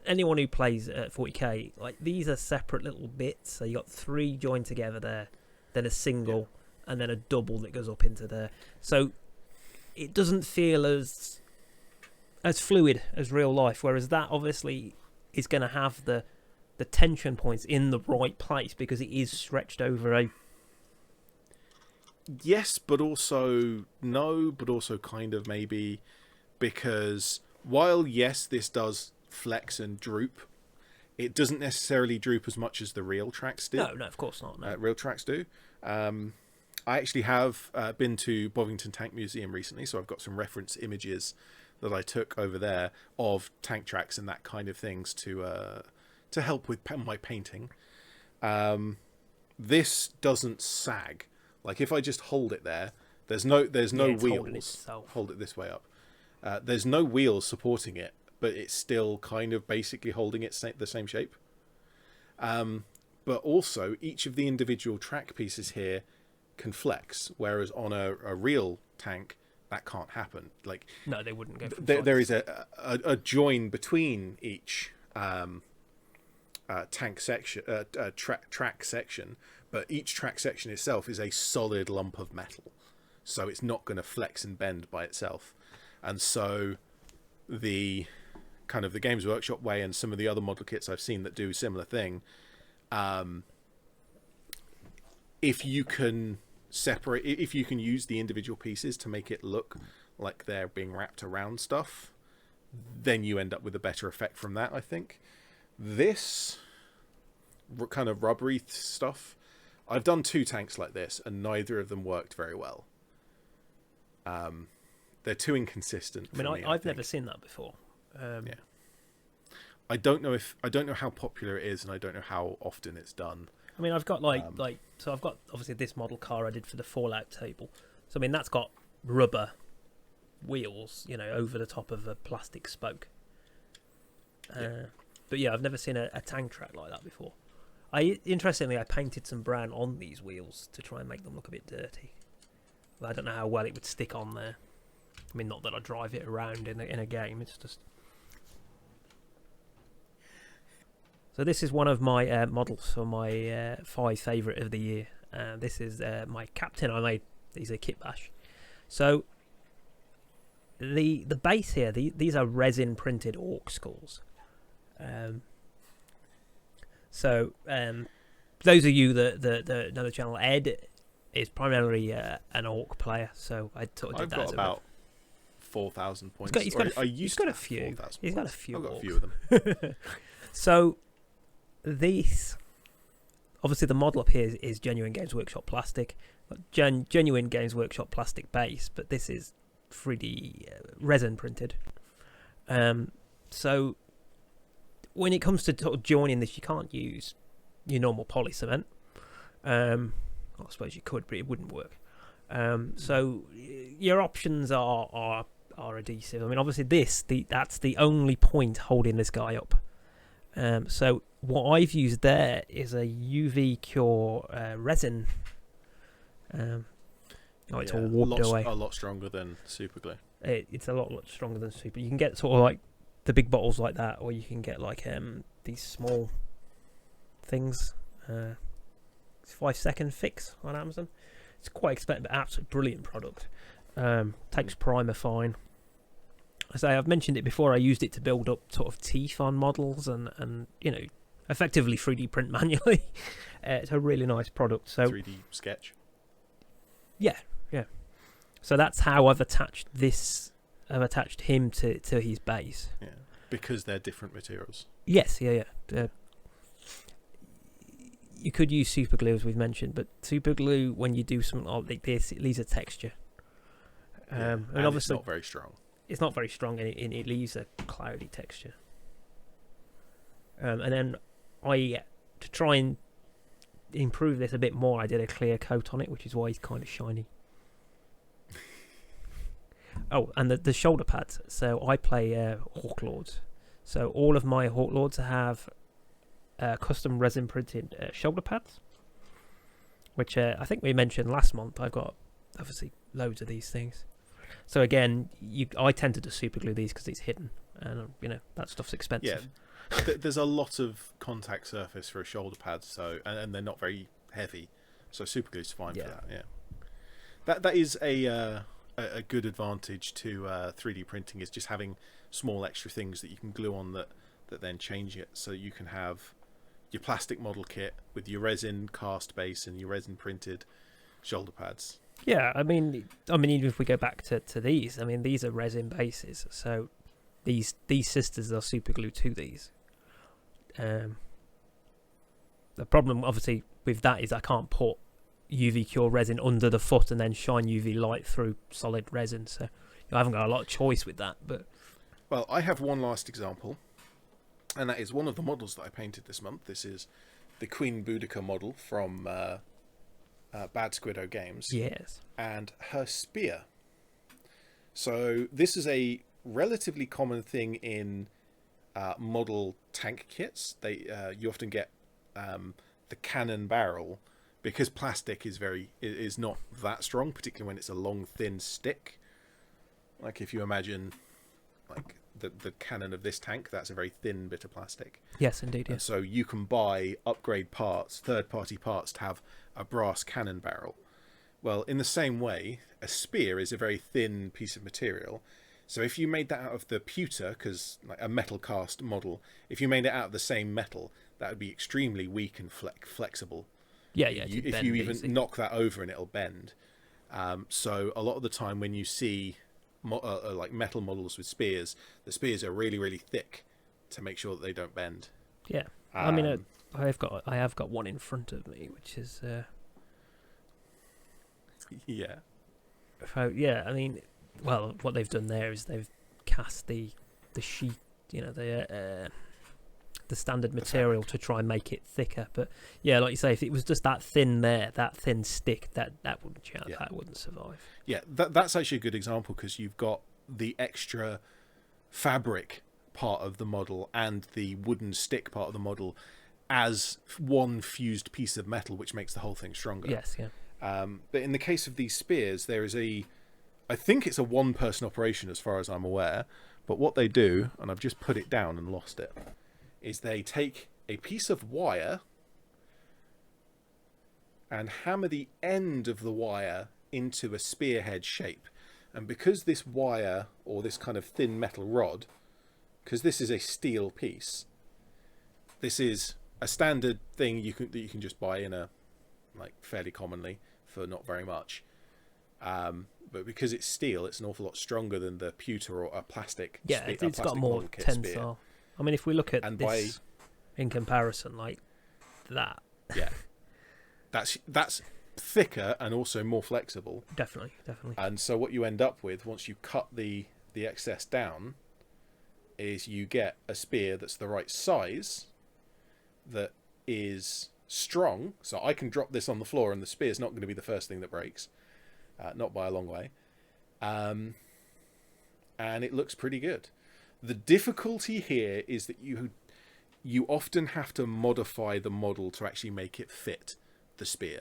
anyone who plays at 40k, like, these are separate little bits. So you got 3 joined together there, then a single, and then a double that goes up into there. So it doesn't feel as fluid as real life, whereas that obviously is going to have the tension points in the right place because it is stretched over a... Yes, but also no, but also kind of maybe, because while yes, this does flex and droop, it doesn't necessarily droop as much as the real tracks do. No, of course not. No. Real tracks do. I actually have been to Bovington Tank Museum recently, so I've got some reference images that I took over there of tank tracks and that kind of things to help with my painting. This doesn't sag. Like, if I just hold it there, there's no wheels. Hold it this way up. There's no wheels supporting it, but it's still kind of basically holding it the same shape. But also, each of the individual track pieces here can flex, whereas on a real tank, that can't happen. Like, No, they wouldn't go from there is a join between each tank section, track section, but each track section itself is a solid lump of metal, so it's not going to flex and bend by itself. And so the kind of the Games Workshop way and some of the other model kits I've seen that do a similar thing, if you can separate, if you can use the individual pieces to make it look like they're being wrapped around stuff, then you end up with a better effect from that, I think. This kind of rubbery stuff, I've done 2 tanks like this, and neither of them worked very well. They're too inconsistent. I mean, I've never seen that before. Yeah. I don't know how popular it is, and I don't know how often it's done. I mean, I've got so I've got obviously this model car I did for the Fallout table. So I mean, that's got rubber wheels, over the top of a plastic spoke. But yeah, I've never seen a tank track like that before. Interestingly, I painted some brown on these wheels to try and make them look a bit dirty. But I don't know how well it would stick on there. I mean, not that I drive it around in a game. It's just... So this is one of my models for my 5 favourite of the year. This is my captain I made. These are Kitbash. So the base here, these are resin printed orc skulls. So those of you that know the channel, Ed is primarily an orc player, so I sort of did that. I've got about 4,000 points. He's got a few. He's got a few I've got a few of them. So these, obviously, the model up here is genuine Games Workshop plastic, genuine Games Workshop plastic base, but this is 3D resin printed. So when it comes to sort of joining this, you can't use your normal poly cement. I suppose you could, but it wouldn't work. So your options are adhesive. I mean, obviously that's the only point holding this guy up. So what I've used there is a UV Cure resin. It's all warped away. A lot stronger than super glue. It's a lot stronger than super. You can get sort of like the big bottles like that, or you can get like these small things. It's 5-second fix on Amazon. It's quite expensive, but absolutely brilliant product. Takes primer fine. I say I've mentioned it before. I used it to build up sort of teeth on models and effectively 3D print manually. It's a really nice product. So 3D sketch. Yeah. So that's how I've attached this. I've attached him to his base. Yeah, because they're different materials. Yes. you could use super glue as we've mentioned, but super glue when you do something like this, it leaves a texture. And obviously it's not very strong. It's not very strong, and it leaves a cloudy texture. And then to try and improve this a bit more, I did a clear coat on it, which is why it's kind of shiny. Oh, and the shoulder pads. So I play Hawk Lords. So all of my Hawk Lords have custom resin printed shoulder pads, which I think we mentioned last month. I've got obviously loads of these things. So again, I tend to just super glue these because it's hidden, and that stuff's expensive. Yeah, there's a lot of contact surface for a shoulder pad, so and they're not very heavy, so super glue's fine for that. Yeah, that is a good advantage to 3D printing, is just having small extra things that you can glue on that then change it, so you can have your plastic model kit with your resin cast base and your resin printed shoulder pads. Yeah, I mean, even if we go back to these, I mean, these are resin bases, so these sisters are super glue to these. The problem, obviously, with that is I can't put UV cure resin under the foot and then shine UV light through solid resin, so I haven't got a lot of choice with that. But well, I have one last example, and that is one of the models that I painted this month. This is the Queen Boudicca model from Bad Squiddo Games. Yes. And her spear. So this is a relatively common thing in model tank kits. You often get the cannon barrel, because plastic is not that strong, particularly when it's a long thin stick. Like if you imagine like the cannon of this tank, that's a very thin bit of plastic. Yes, indeed. Yes. And so you can buy upgrade parts, third-party parts, to have a brass cannon barrel. Well, in the same way, a spear is a very thin piece of material. So if you made that out of the pewter, because like a metal cast model, if you made it out of the same metal, that would be extremely weak and flexible. Yeah. If you even knock that over and it'll bend. So a lot of the time when you see like metal models with spears, the spears are really, really thick to make sure that they don't bend. Yeah. I mean, I have got one in front of me, which is yeah. So yeah, I mean, well, what they've done there is they've cast the sheet, the standard material to try and make it thicker. But yeah, like you say, if it was just that thin stick, that wouldn't that wouldn't survive. Yeah, that's actually a good example, because you've got the extra fabric part of the model and the wooden stick part of the model as one fused piece of metal, which makes the whole thing stronger. Yes, yeah. But in the case of these spears, there is I think it's a one-person operation as far as I'm aware, but what they do, and I've just put it down and lost it, is they take a piece of wire and hammer the end of the wire into a spearhead shape. And because this wire, or this kind of thin metal rod, because this is a steel piece, this is a standard thing that you can just buy in fairly commonly for not very much. But because it's steel, it's an awful lot stronger than the pewter or a plastic. Yeah, it's got more tensile. I mean, if we look at this in comparison, like that. Yeah, that's thicker and also more flexible. Definitely. And so what you end up with once you cut the excess down is you get a spear that's the right size, that is strong. So I can drop this on the floor and the spear's not going to be the first thing that breaks. Not by a long way. And it looks pretty good. The difficulty here is that you often have to modify the model to actually make it fit the spear.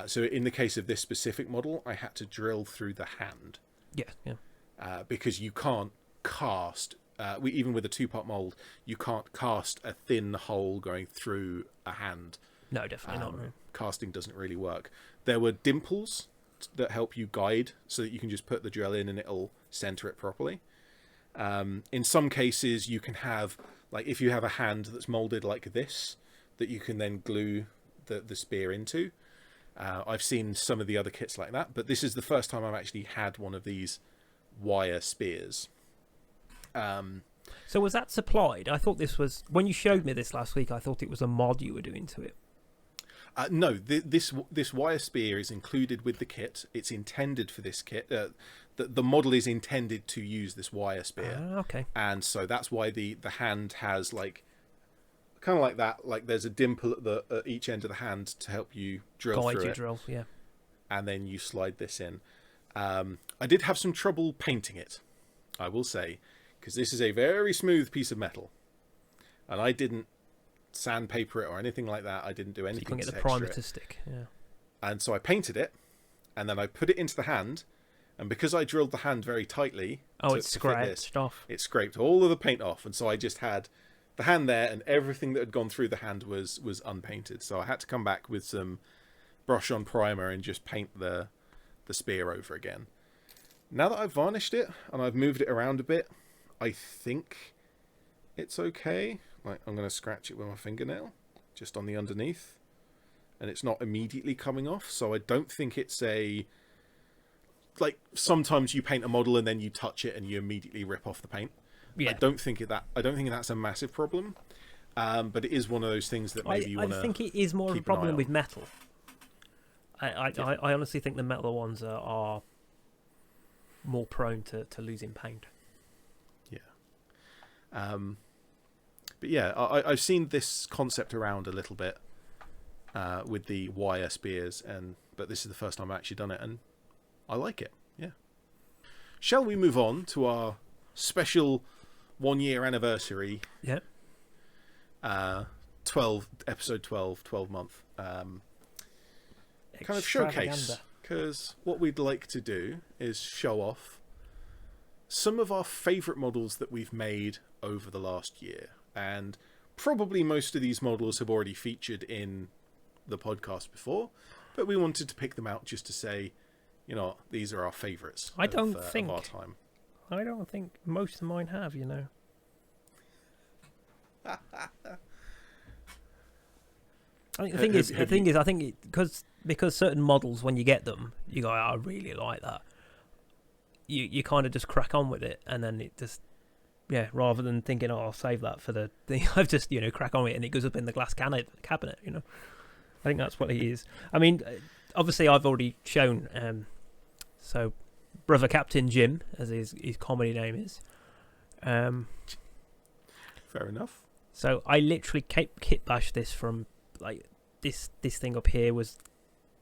So in the case of this specific model, I had to drill through the hand. Yeah. Because you can't cast, even with a two-part mold, you can't cast a thin hole going through a hand. No, definitely not. No. Casting doesn't really work. There were dimples that help you guide, so that you can just put the drill in and it'll center it properly. In some cases, you can have, like if you have a hand that's molded like this, that you can then glue the spear into. I've seen some of the other kits like that, but this is the first time I've actually had one of these wire spears. So was that supplied? I thought this was, when you showed me this last week, I thought it was a mod you were doing to it. No, this wire spear is included with the kit. It's intended for this kit. The model is intended to use this wire spear. Okay. And so that's why the hand has like kind of like that. Like there's a dimple at each end of the hand to help you drill Guide through you it. drill, yeah. And then you slide this in. I did have some trouble painting it, I will say, because this is a very smooth piece of metal, and I didn't sandpaper it or anything like that. I didn't do anything. So you can get the texture primer it. to stick. Yeah. And so I painted it, and then I put it into the hand, and because I drilled the hand very tightly, It's scratched off. It scraped all of the paint off, and so I just had the hand there, and everything that had gone through the hand was unpainted. So I had to come back with some brush on primer and just paint the spear over again. Now that I've varnished it and I've moved it around a bit, I think it's okay. Like, I'm going to scratch it with my fingernail just on the underneath, and it's not immediately coming off, so I don't think it's a like sometimes you paint a model and then you touch it and you immediately rip off the paint. Yeah. I don't think that's a massive problem, but it is one of those things that maybe you want to. I think it is more of a problem with metal. I honestly think the metal ones are more prone to losing paint. Yeah. But yeah, I've seen this concept around a little bit with the wire spears, but this is the first time I've actually done it, and I like it. Yeah. Shall we move on to our special 1 year anniversary? Yeah. episode 12 month. Kind of showcase, because what we'd like to do is show off some of our favourite models that we've made over the last year, and probably most of these models have already featured in the podcast before, but we wanted to pick them out just to say, you know, these are our favourites of our time. I don't think most of mine have, you know. I think the thing is, I think because certain models, when you get them, you go, I really like that. You kind of just crack on with it, and then it just, rather than thinking, I'll save that for the thing, I've just, crack on with it, and it goes up in the glass cabinet, you know. I think that's what it is. I mean, obviously, I've already shown, so Brother Captain Jim, as his comedy name is. Fair enough. So I literally kitbashed this from, like, this thing up here was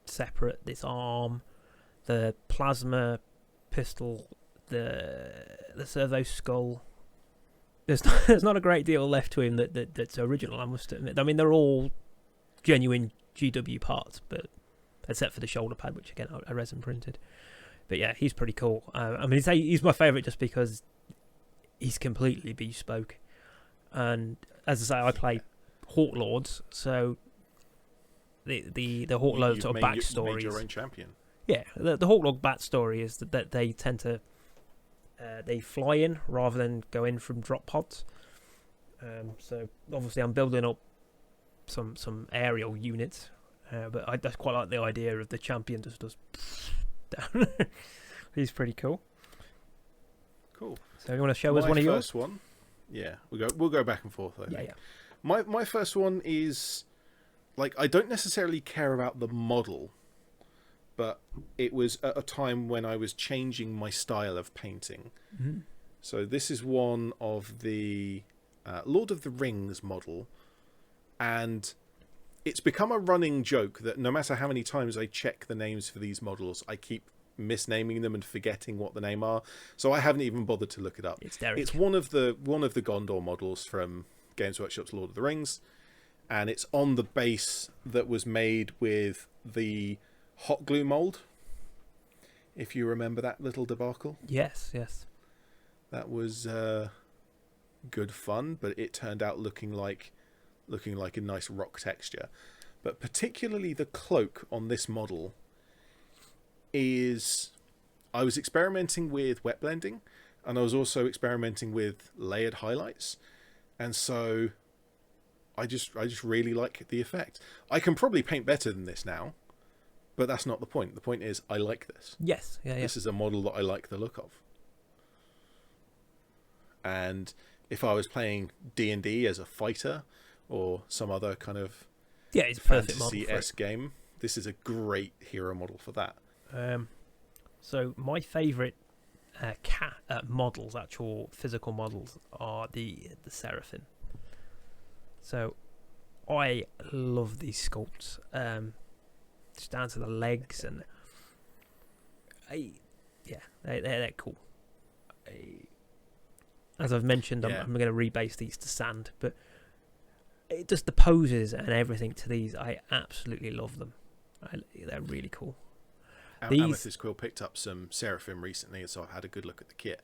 separate. This arm, the plasma pistol, the servo skull. There's not a great deal left to him that's original, I must admit. I mean, they're all genuine GW parts, but except for the shoulder pad, which again I resin printed. But yeah, he's pretty cool. I mean, he's my favourite just because he's completely bespoke. And as I say, I play Hawk Lords, so the Hawk Lord sort of backstory. You made your own champion. Yeah, the Hawk Lord backstory is that they tend to they fly in rather than go in from drop pods. So obviously I'm building up some aerial units, but I just quite like the idea of the champion just does down. He's pretty cool. Cool. So you want to show us one of yours? My first one. Yeah, we'll go back and forth. I think. Yeah. My first one is, like, I don't necessarily care about the model, but it was at a time when I was changing my style of painting. Mm-hmm. So this is one of the Lord of the Rings model, and it's become a running joke that no matter how many times I check the names for these models, I keep misnaming them and forgetting what the name are. So I haven't even bothered to look it up. It's one of the Gondor models from Games Workshop's Lord of the Rings, and it's on the base that was made with the hot glue mold. If you remember that little debacle. Yes. That was good fun, but it turned out looking like a nice rock texture. But particularly the cloak on this model is, I was experimenting with wet blending, and I was also experimenting with layered highlights, and so I just really like the effect. I can probably paint better than this now, but that's not the point. The point is I like this. Yes. Yeah. This is a model that I like the look of. And if I was playing D&D as a fighter or some other kind of Yeah, it's a perfect model fantasy for it. S game, this is a great hero model for that. So my favourite cat models, actual physical models, are the Seraphim. So I love these sculpts, just down to the legs, and they're cool. As I've mentioned, I'm going to rebase these to sand, but just the poses and everything to these, I absolutely love them. They're really cool. Amethyst Quill picked up some Seraphim recently, so I had a good look at the kit.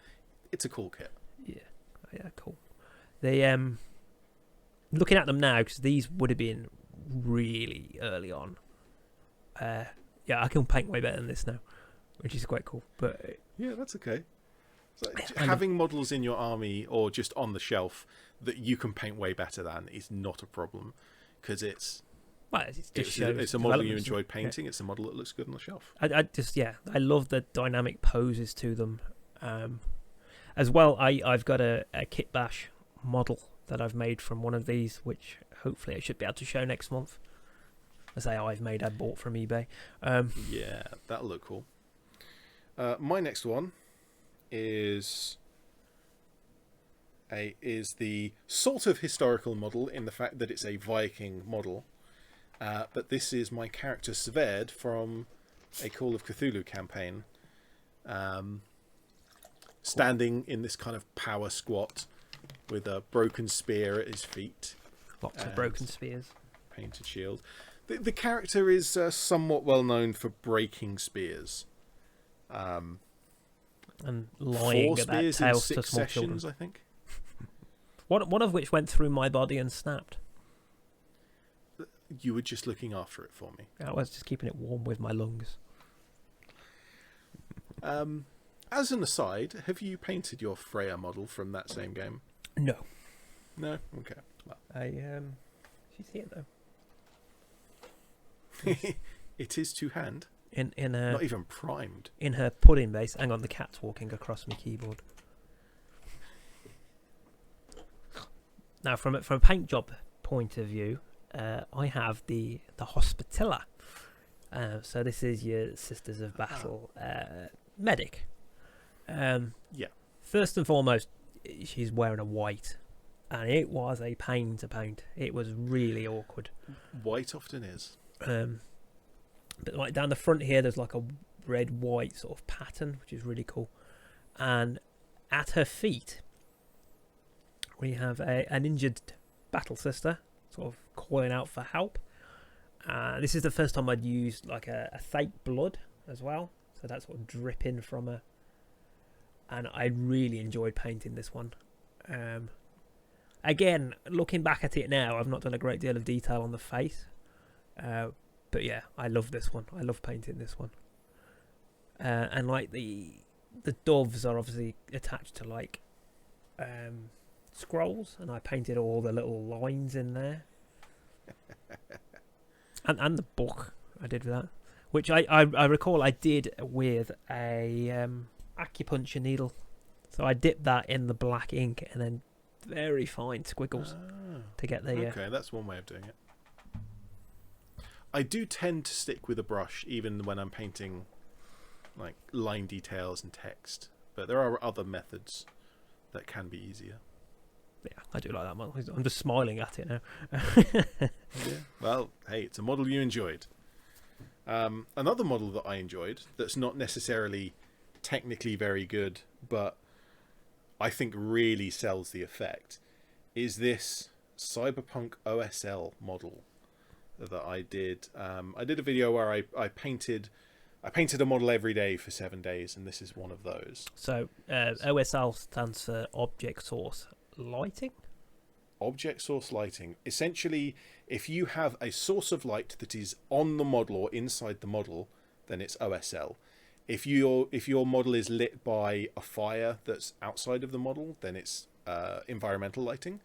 It's a cool kit. Yeah, cool. They looking at them now, because these would have been really early on. I can paint way better than this now, which is quite cool. But yeah, that's okay. So having models in your army or just on the shelf that you can paint way better than is not a problem, because it's a model you enjoyed painting. It's a model that looks good on the shelf. I love the dynamic poses to them. As well, I've got a Kitbash model that I've made from one of these, which hopefully I should be able to show next month. I bought from eBay. Yeah, that'll look cool. My next one is the sort of historical model in the fact that it's a Viking model, but this is my character Sverd from a Call of Cthulhu campaign, standing in this kind of power squat with a broken spear at his feet. Lots of broken spears. Painted shield. The character is somewhat well known for breaking spears. And lying 4 about spears in tales 6 to small sessions, children. I think. One of which went through my body and snapped. You were just looking after it for me. I was just keeping it warm with my lungs. As an aside, have you painted your Freya model from that same game? No. No? Okay. Well. She's here though. It is to hand. In her, not even primed. In her pudding base. Hang on, the cat's walking across my keyboard. Now, from a paint job point of view, I have the Hospitilla. So this is your Sisters of Battle medic. First and foremost, she's wearing a white, and it was a pain to paint. It was really awkward. White often is. But like down the front here, there's like a red-white sort of pattern, which is really cool. And at her feet, we have an injured battle sister, sort of calling out for help. This is the first time I'd used like a fake blood as well, so that's sort of dripping from her. And I really enjoyed painting this one. Again, looking back at it now, I've not done a great deal of detail on the face. But yeah, I love this one. I love painting this one. And like the doves are obviously attached to like scrolls, and I painted all the little lines in there. and the book I did with that, which I recall I did with a acupuncture needle. So I dipped that in the black ink and then very fine squiggles to get the... Okay, that's one way of doing it. I do tend to stick with a brush even when I'm painting like line details and text, but there are other methods that can be easier. Yeah, I do like that model. I'm just smiling at it now. Yeah. Well, hey, it's a model you enjoyed. Another model that I enjoyed that's not necessarily technically very good, but I think really sells the effect, is this Cyberpunk OSL model that I did. I did a video where I painted a model every day for 7 days, and this is one of those. So OSL stands for Object Source Lighting? Object Source Lighting. Essentially, if you have a source of light that is on the model or inside the model, then it's OSL. If your model is lit by a fire that's outside of the model, then it's environmental lighting.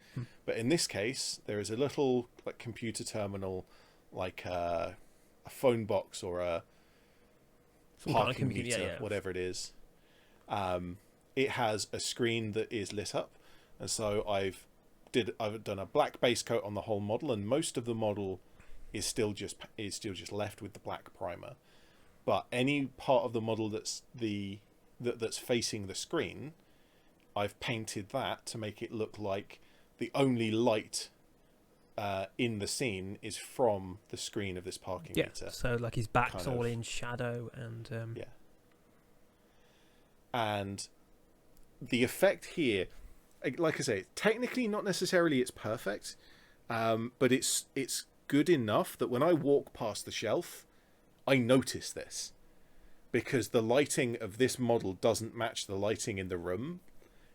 But in this case, there is a little like computer terminal, like a phone box or a parking meter, whatever it is. It has a screen that is lit up, and so I've done a black base coat on the whole model, and most of the model is still just left with the black primer. But any part of the model that's facing the screen, I've painted that to make it look like the only light in the scene is from the screen of this parking meter. So like his back's all in shadow, and and the effect here, like I say, technically not necessarily it's perfect, but it's good enough that when I walk past the shelf, I notice this, because the lighting of this model doesn't match the lighting in the room,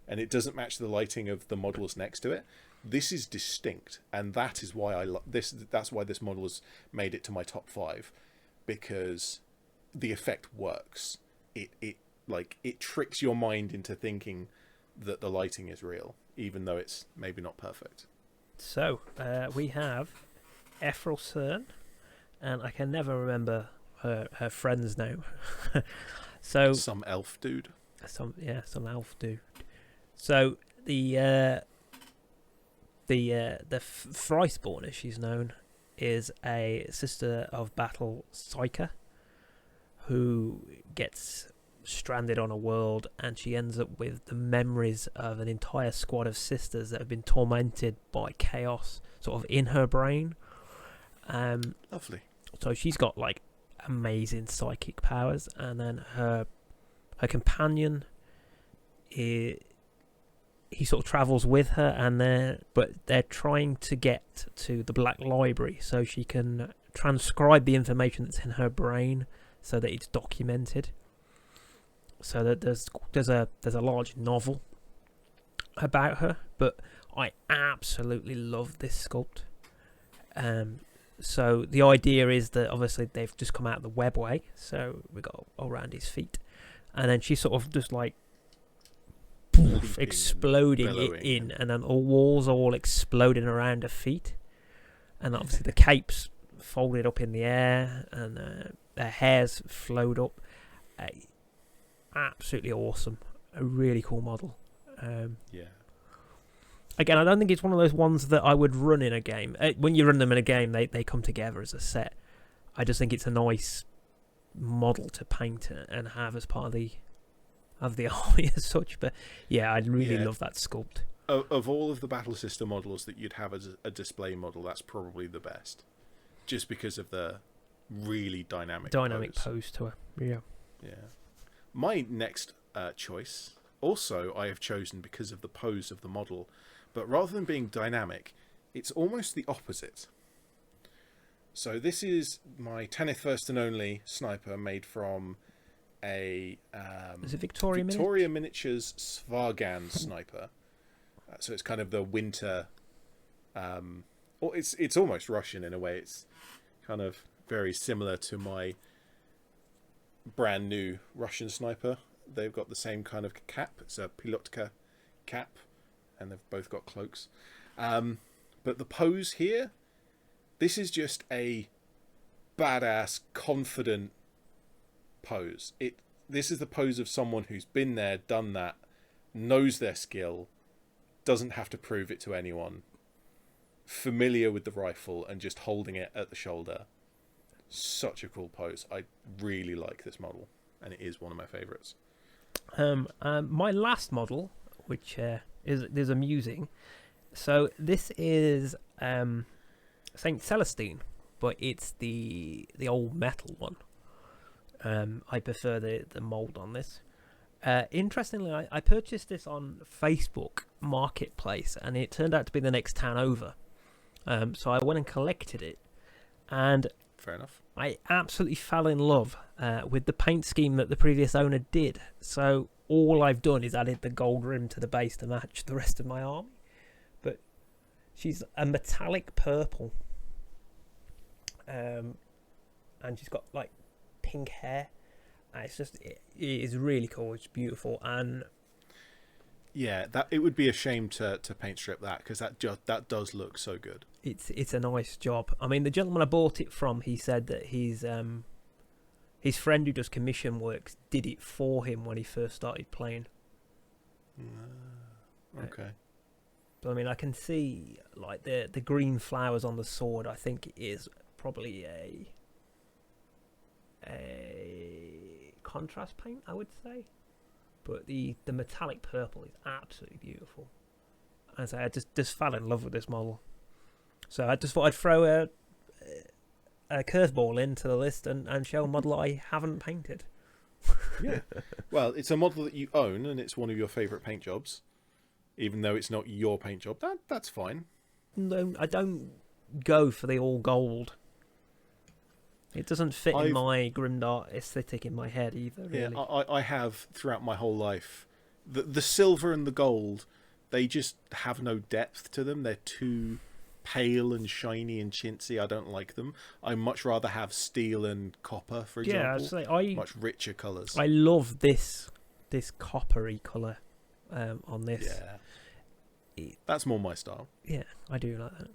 and it doesn't match the lighting of the models next to it. This is distinct, and that is why that's why this model has made it to my top 5, because the effect works. It tricks your mind into thinking that the lighting is real, even though it's maybe not perfect. So we have Ephrel Cern, and I can never remember her friend's name. So some elf dude. Some elf dude. So the Thriceborn, as she's known, is a sister of battle Psyker, who gets stranded on a world, and she ends up with the memories of an entire squad of sisters that have been tormented by chaos sort of in her brain. Lovely. So she's got like amazing psychic powers, and then her companion, he sort of travels with her, but they're trying to get to the Black Library so she can transcribe the information that's in her brain so that it's documented. So that there's a large novel about her, but I absolutely love this sculpt. So the idea is that obviously they've just come out of the webway, so we got all around his feet, and then she's sort of just like exploding it in, and then all walls are all exploding around her feet, and obviously the cape's folded up in the air, and her hair's flowed up. Absolutely awesome. A really cool model. Again, I don't think it's one of those ones that I would run in a game. When you run them in a game, they come together as a set. I just think it's a nice model to paint and have as part of the army as such. But yeah, I really love that sculpt. Of all of the Battle Sister models that you'd have as a display model, that's probably the best, just because of the really dynamic pose to her. Yeah. My next choice, also I have chosen because of the pose of the model, but rather than being dynamic, it's almost the opposite. So this is my 10th first and only sniper, made from a is it Victoria Miniatures Svargan sniper. So it's kind of the winter, or it's almost Russian in a way. It's kind of very similar to my brand new Russian sniper. They've got the same kind of cap. It's a Boudicca cap, and they've both got cloaks. But the pose here, this is just a badass, confident pose. This is the pose of someone who's been there, done that, knows their skill, doesn't have to prove it to anyone, familiar with the rifle and just holding it at the shoulder. Such a cool pose. I really like this model, and it is one of my favorites. My last model, which is amusing. So this is Saint Celestine, but it's the old metal one. I prefer the mold on this. Interestingly, I purchased this on Facebook Marketplace, and it turned out to be the next town over. So I went and collected it, and fair enough. I absolutely fell in love with the paint scheme that the previous owner did. So all I've done is added the gold rim to the base to match the rest of my army. But she's a metallic purple, and she's got like pink hair. It is really cool. It's beautiful, and yeah, that it would be a shame to paint strip that, because that does look so good. It's a nice job. I mean, the gentleman I bought it from, he said that his friend who does commission works did it for him when he first started playing. Okay. But I mean, I can see like the green flowers on the sword. I think is probably a contrast paint, I would say. But the metallic purple is absolutely beautiful. As I just fell in love with this model. So I just thought I'd throw a curveball into the list and show a model I haven't painted. Yeah. Well, it's a model that you own and it's one of your favourite paint jobs. Even though it's not your paint job. That's fine. No, I don't go for the all gold. It doesn't fit in my grimdark aesthetic in my head either, really. Yeah, I have throughout my whole life. The silver and the gold, they just have no depth to them. They're too pale and shiny and chintzy. I don't like them. I much rather have steel and copper, for example. Yeah, much richer colours. I love this coppery colour on this. Yeah. That's more my style. Yeah, I do like that.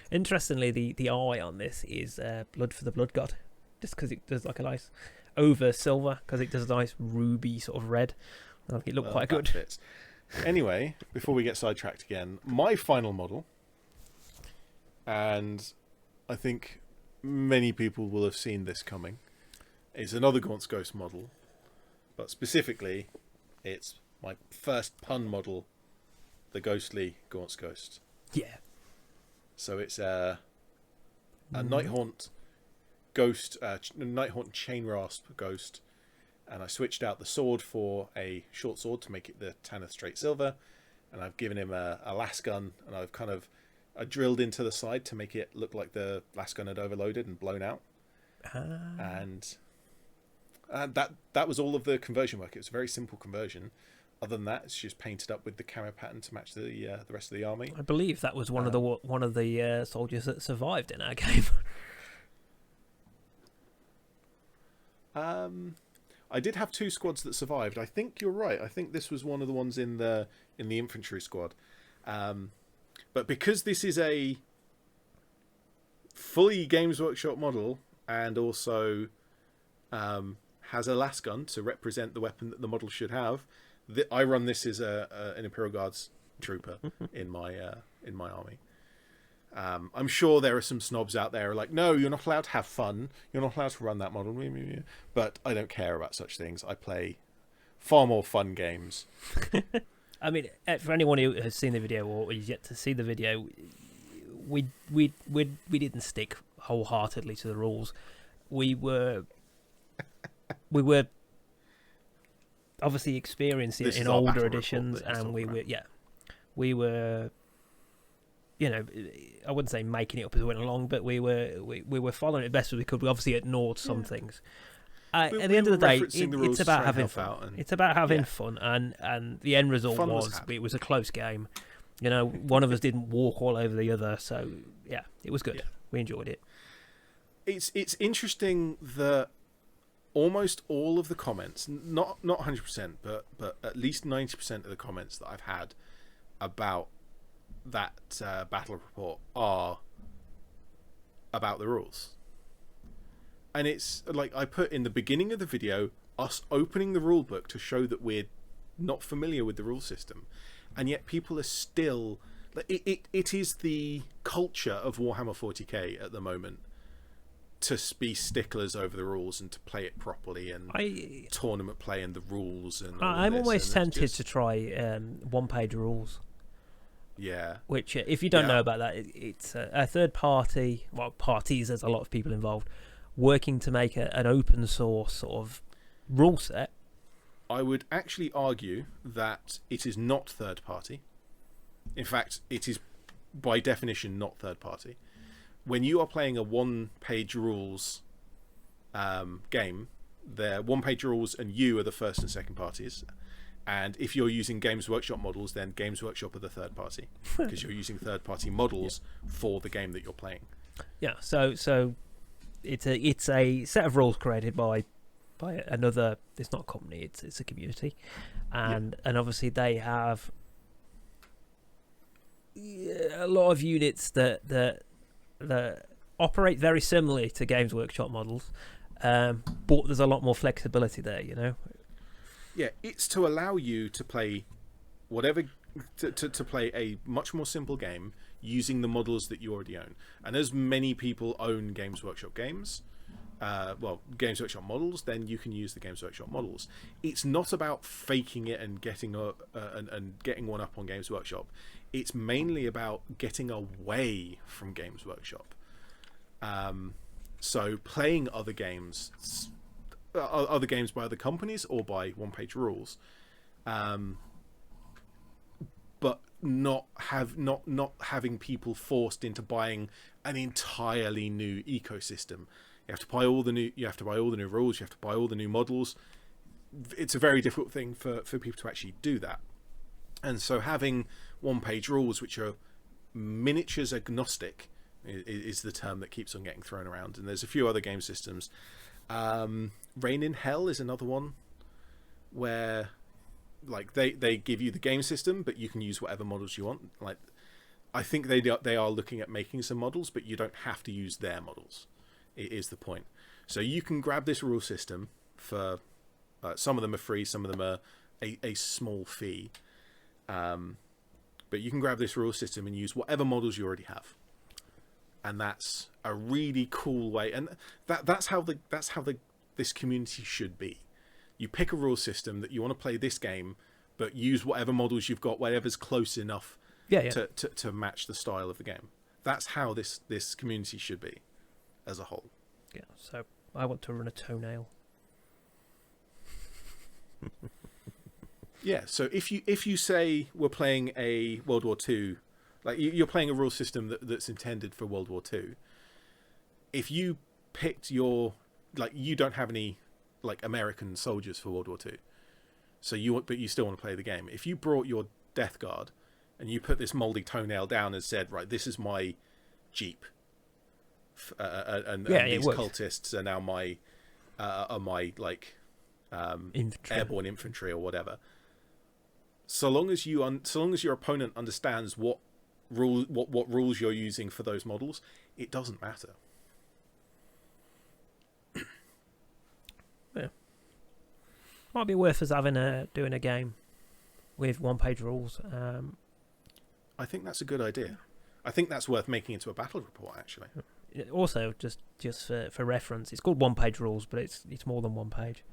Interestingly, the eye on this is Blood for the Blood God, just because it does like a nice over silver, because it does a nice ruby sort of red. I think it looked quite good. Fits. Anyway, before we get sidetracked again, my final model, and I think many people will have seen this coming, is another Gaunt's Ghost model, but specifically, it's my first pun model, the ghostly Gaunt's Ghost. Yeah. So it's a Nighthaunt ghost, Nighthaunt chain rasp ghost, and I switched out the sword for a short sword to make it the Tanith straight silver, and I've given him a lasgun, and I've kind of drilled into the side to make it look like the lasgun had overloaded and blown out, and that was all of the conversion work. It was a very simple conversion. Other than that, it's just painted up with the camo pattern to match the rest of the army. I believe that was one of the soldiers that survived in our game. I did have 2 squads that survived. I think you're right. I think this was one of the ones in the infantry squad. But because this is a fully Games Workshop model and also has a lasgun to represent the weapon that the model should have, I run this as an Imperial Guards trooper in my army. I'm sure there are some snobs out there who are like, no, you're not allowed to have fun. You're not allowed to run that model. But I don't care about such things. I play far more fun games. I mean, for anyone who has seen the video or is yet to see the video, we didn't stick wholeheartedly to the rules. We were obviously experienced it in older editions, and we were, you know, I wouldn't say making it up as we went along, but we were following it best as we could. We obviously ignored some things. At the end of the day, it's about having fun. It's about having fun, and the end result was it was a close game. You know, one of us didn't walk all over the other, so yeah, it was good. Yeah. We enjoyed it. It's interesting that almost all of the comments, not 100%, but at least 90% of the comments that I've had about that battle report are about the rules. And it's like I put in the beginning of the video, us opening the rule book to show that we're not familiar with the rule system, and yet people are still it is the culture of Warhammer 40k at the moment to be sticklers over the rules and to play it properly and tournament play and the rules and I'm almost tempted to try one-page rules. Yeah. Which, if you don't know about that, it's a third party, well, parties, there's a lot of people involved, working to make an open source sort of rule set. I would actually argue that it is not third party. In fact, it is by definition not third party. When you are playing a one-page rules game, they're one-page rules and you are the first and second parties. And if you're using Games Workshop models, then Games Workshop are the third party because you're using third-party models for the game that you're playing. Yeah, so it's a set of rules created by another. It's not a company. It's a community, and obviously they have a lot of units that operate very similarly to Games Workshop models, but there's a lot more flexibility there. You know. Yeah, it's to allow you to play whatever to play a much more simple game using the models that you already own. And as many people own Games Workshop games, Games Workshop models, then you can use the Games Workshop models. It's not about faking it and getting getting one up on Games Workshop. It's mainly about getting away from Games Workshop. So playing other games by other companies or by one-page rules, but not having people forced into buying an entirely new ecosystem. You have to buy all the new rules. You have to buy all the new models. It's a very difficult thing for people to actually do that. And so having one-page rules, which are miniatures agnostic, is the term that keeps on getting thrown around. And there's a few other game systems. Reign in Hell is another one where, like, they give you the game system, but you can use whatever models you want. Like, I think they are looking at making some models, but you don't have to use their models. It is the point. So you can grab this rule system for some of them are free, some of them are a small fee. But you can grab this rule system and use whatever models you already have. And that's a really cool way, and that's how this community should be. You pick a rule system that you want to play this game, but use whatever models you've got, whatever's close enough to match the style of the game. That's how this community should be as a whole. Yeah, so I want to run a toenail. Yeah, so if you say we're playing a World War II, like you're playing a rule system that's intended for World War II, if you picked you don't have any like American soldiers for World War II, but you still want to play the game. If you brought your Death Guard and you put this moldy toenail down and said, right, this is my Jeep, and these cultists are now my airborne infantry or whatever. So long as your opponent understands what rules you're using for those models, it doesn't matter. Yeah, might be worth us doing a game with one-page rules. I think that's a good idea. I think that's worth making into a battle report, actually. Also, just for reference, it's called one-page rules, but it's more than one page.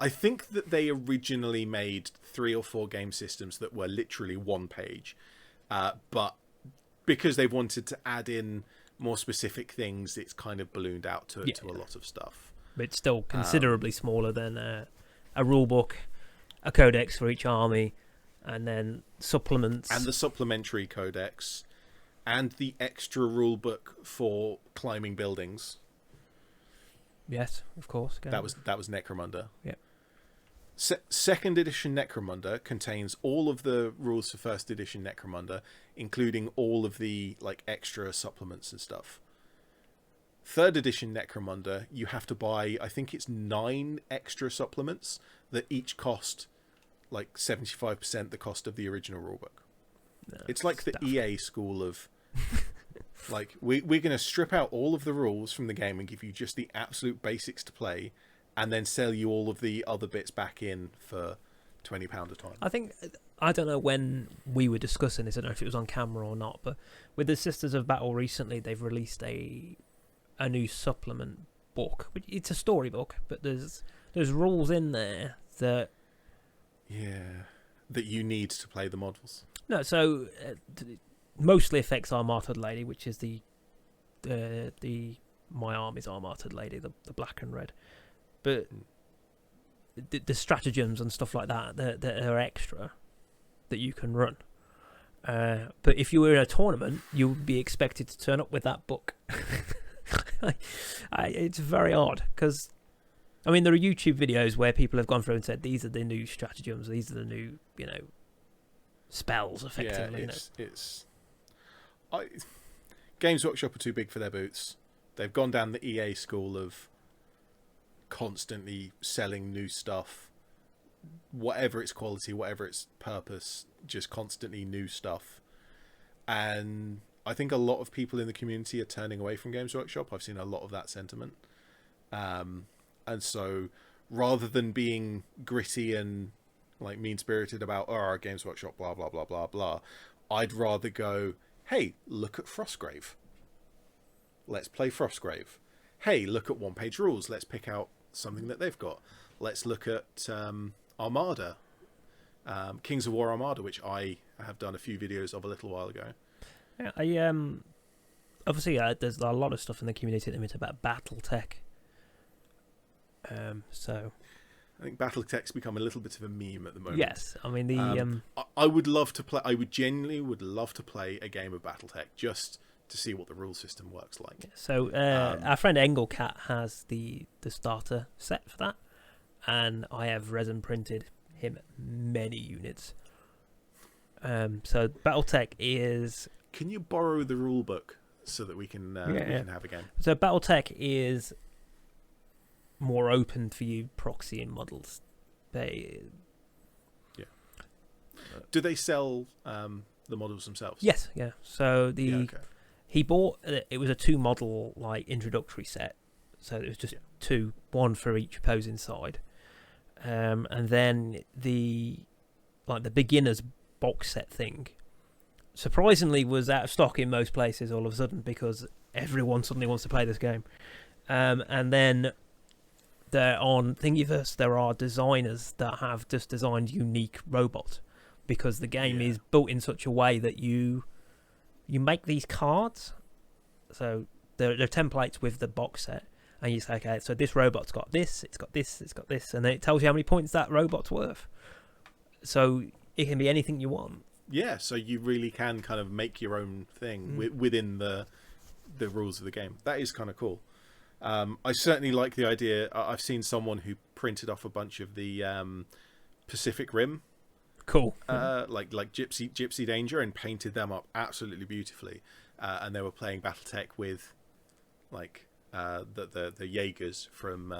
I think that they originally made 3 or 4 game systems that were literally one page, but because they've wanted to add in more specific things, it's kind of ballooned out to a lot of stuff. But it's still considerably smaller than a rule book, a codex for each army, and then supplements. And the supplementary codex, and the extra rule book for climbing buildings. Yes, of course. That was Necromunda. Yeah. Second edition Necromunda contains all of the rules for first edition Necromunda, including all of the like extra supplements and stuff. Third edition Necromunda, you have to buy, I think it's 9 extra supplements that each cost like 75% the cost of the original rulebook. No, it's like the EA school of like we're going to strip out all of the rules from the game and give you just the absolute basics to play, and then sell you all of the other bits back in for £20 a time. I don't know when we were discussing this, I don't know if it was on camera or not, but with the Sisters of Battle recently, they've released a new supplement book. It's a storybook, but there's rules in there that you need to play the models. No, so mostly affects our Martyred Lady, which is the my army's our Martyred Lady, the black and red. But the stratagems and stuff like that are extra that you can run. But if you were in a tournament, you would be expected to turn up with that book. It's very odd, because I mean there are YouTube videos where people have gone through and said these are the new stratagems, these are the new spells, effectively. Games Workshop are too big for their boots. They've gone down the EA school of constantly selling new stuff, whatever its quality, whatever its purpose, just constantly new stuff. And I think a lot of people in the community are turning away from Games Workshop. I've seen a lot of that sentiment. And so rather than being gritty and like mean-spirited about, oh, our Games Workshop, blah, blah, blah, blah, blah. I'd rather go, hey, look at Frostgrave. Let's play Frostgrave. Hey, look at one-page rules. Let's pick out something that they've got. Let's look at Armada, Kings of War Armada, which I have done a few videos of a little while ago. Yeah, obviously there's a lot of stuff in the community at the minute about BattleTech. So I think BattleTech's become a little bit of a meme at the moment. yes, I mean I would love to play. I would genuinely love to play a game of BattleTech just to see what the rule system works like. So our friend Engelcat has the starter set for that, and I have resin printed him many units. So BattleTech is. Can you borrow the rule book so that we can have a game? So BattleTech is more open for you proxying models. Do they sell the models themselves? Yes, yeah. So he bought it was a 2-model like introductory set, so it was just two, one for each opposing side, and then the beginner's box set thing surprisingly was out of stock in most places all of a sudden because everyone suddenly wants to play this game, and then there on Thingiverse there are designers that have just designed unique robots because the game is built in such a way that you make these cards, so they're templates with the box set, and you say, okay, so this robot's got this, it's got this, it's got this, and then it tells you how many points that robot's worth. So it can be anything you want. Yeah, so you really can kind of make your own thing within the rules of the game. That is kind of cool. I certainly like the idea. I've seen someone who printed off a bunch of the Pacific Rim. Cool. Like Gypsy Danger, and painted them up absolutely beautifully. And they were playing BattleTech with like the Jaegers from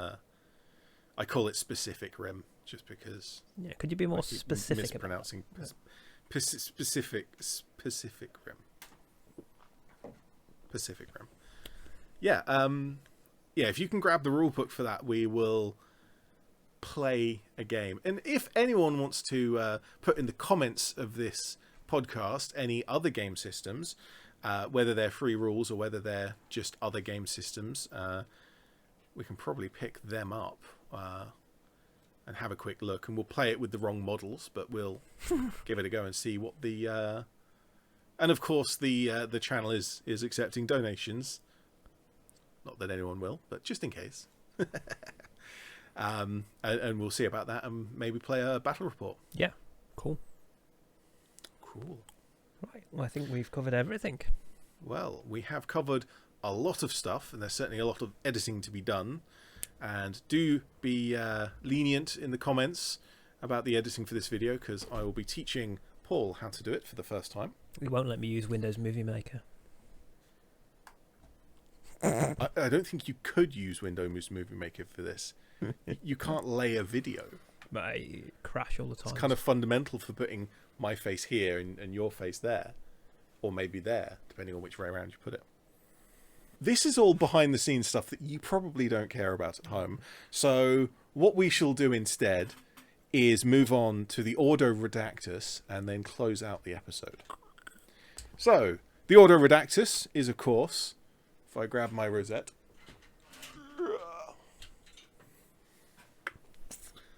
I call it Specific Rim just because. Yeah, could you be more specific? Mispronouncing Pacific Rim. Pacific Rim. Yeah. Yeah. If you can grab the rulebook for that, we will play a game. And if anyone wants to put in the comments of this podcast any other game systems, whether they're free rules or whether they're just other game systems, we can probably pick them up and have a quick look, and we'll play it with the wrong models, but we'll give it a go and see what the and of course the channel is accepting donations. Not that anyone will, but just in case. And we'll see about that and maybe play a battle report. Yeah, cool. Right, well, I think we've covered everything. Well, we have covered a lot of stuff, and there's certainly a lot of editing to be done. And do be lenient in the comments about the editing for this video, because I will be teaching Paul how to do it for the first time. He won't let me use Windows Movie Maker. I don't think you could use Windows Movie Maker for this. You can't layer video. But I crash all the time. It's kind of fundamental for putting my face here and your face there. Or maybe there, depending on which way around you put it. This is all behind the scenes stuff that you probably don't care about at home. So what we shall do instead is move on to the Ordo Redactus and then close out the episode. So the Ordo Redactus is, of course, if I grab my rosette.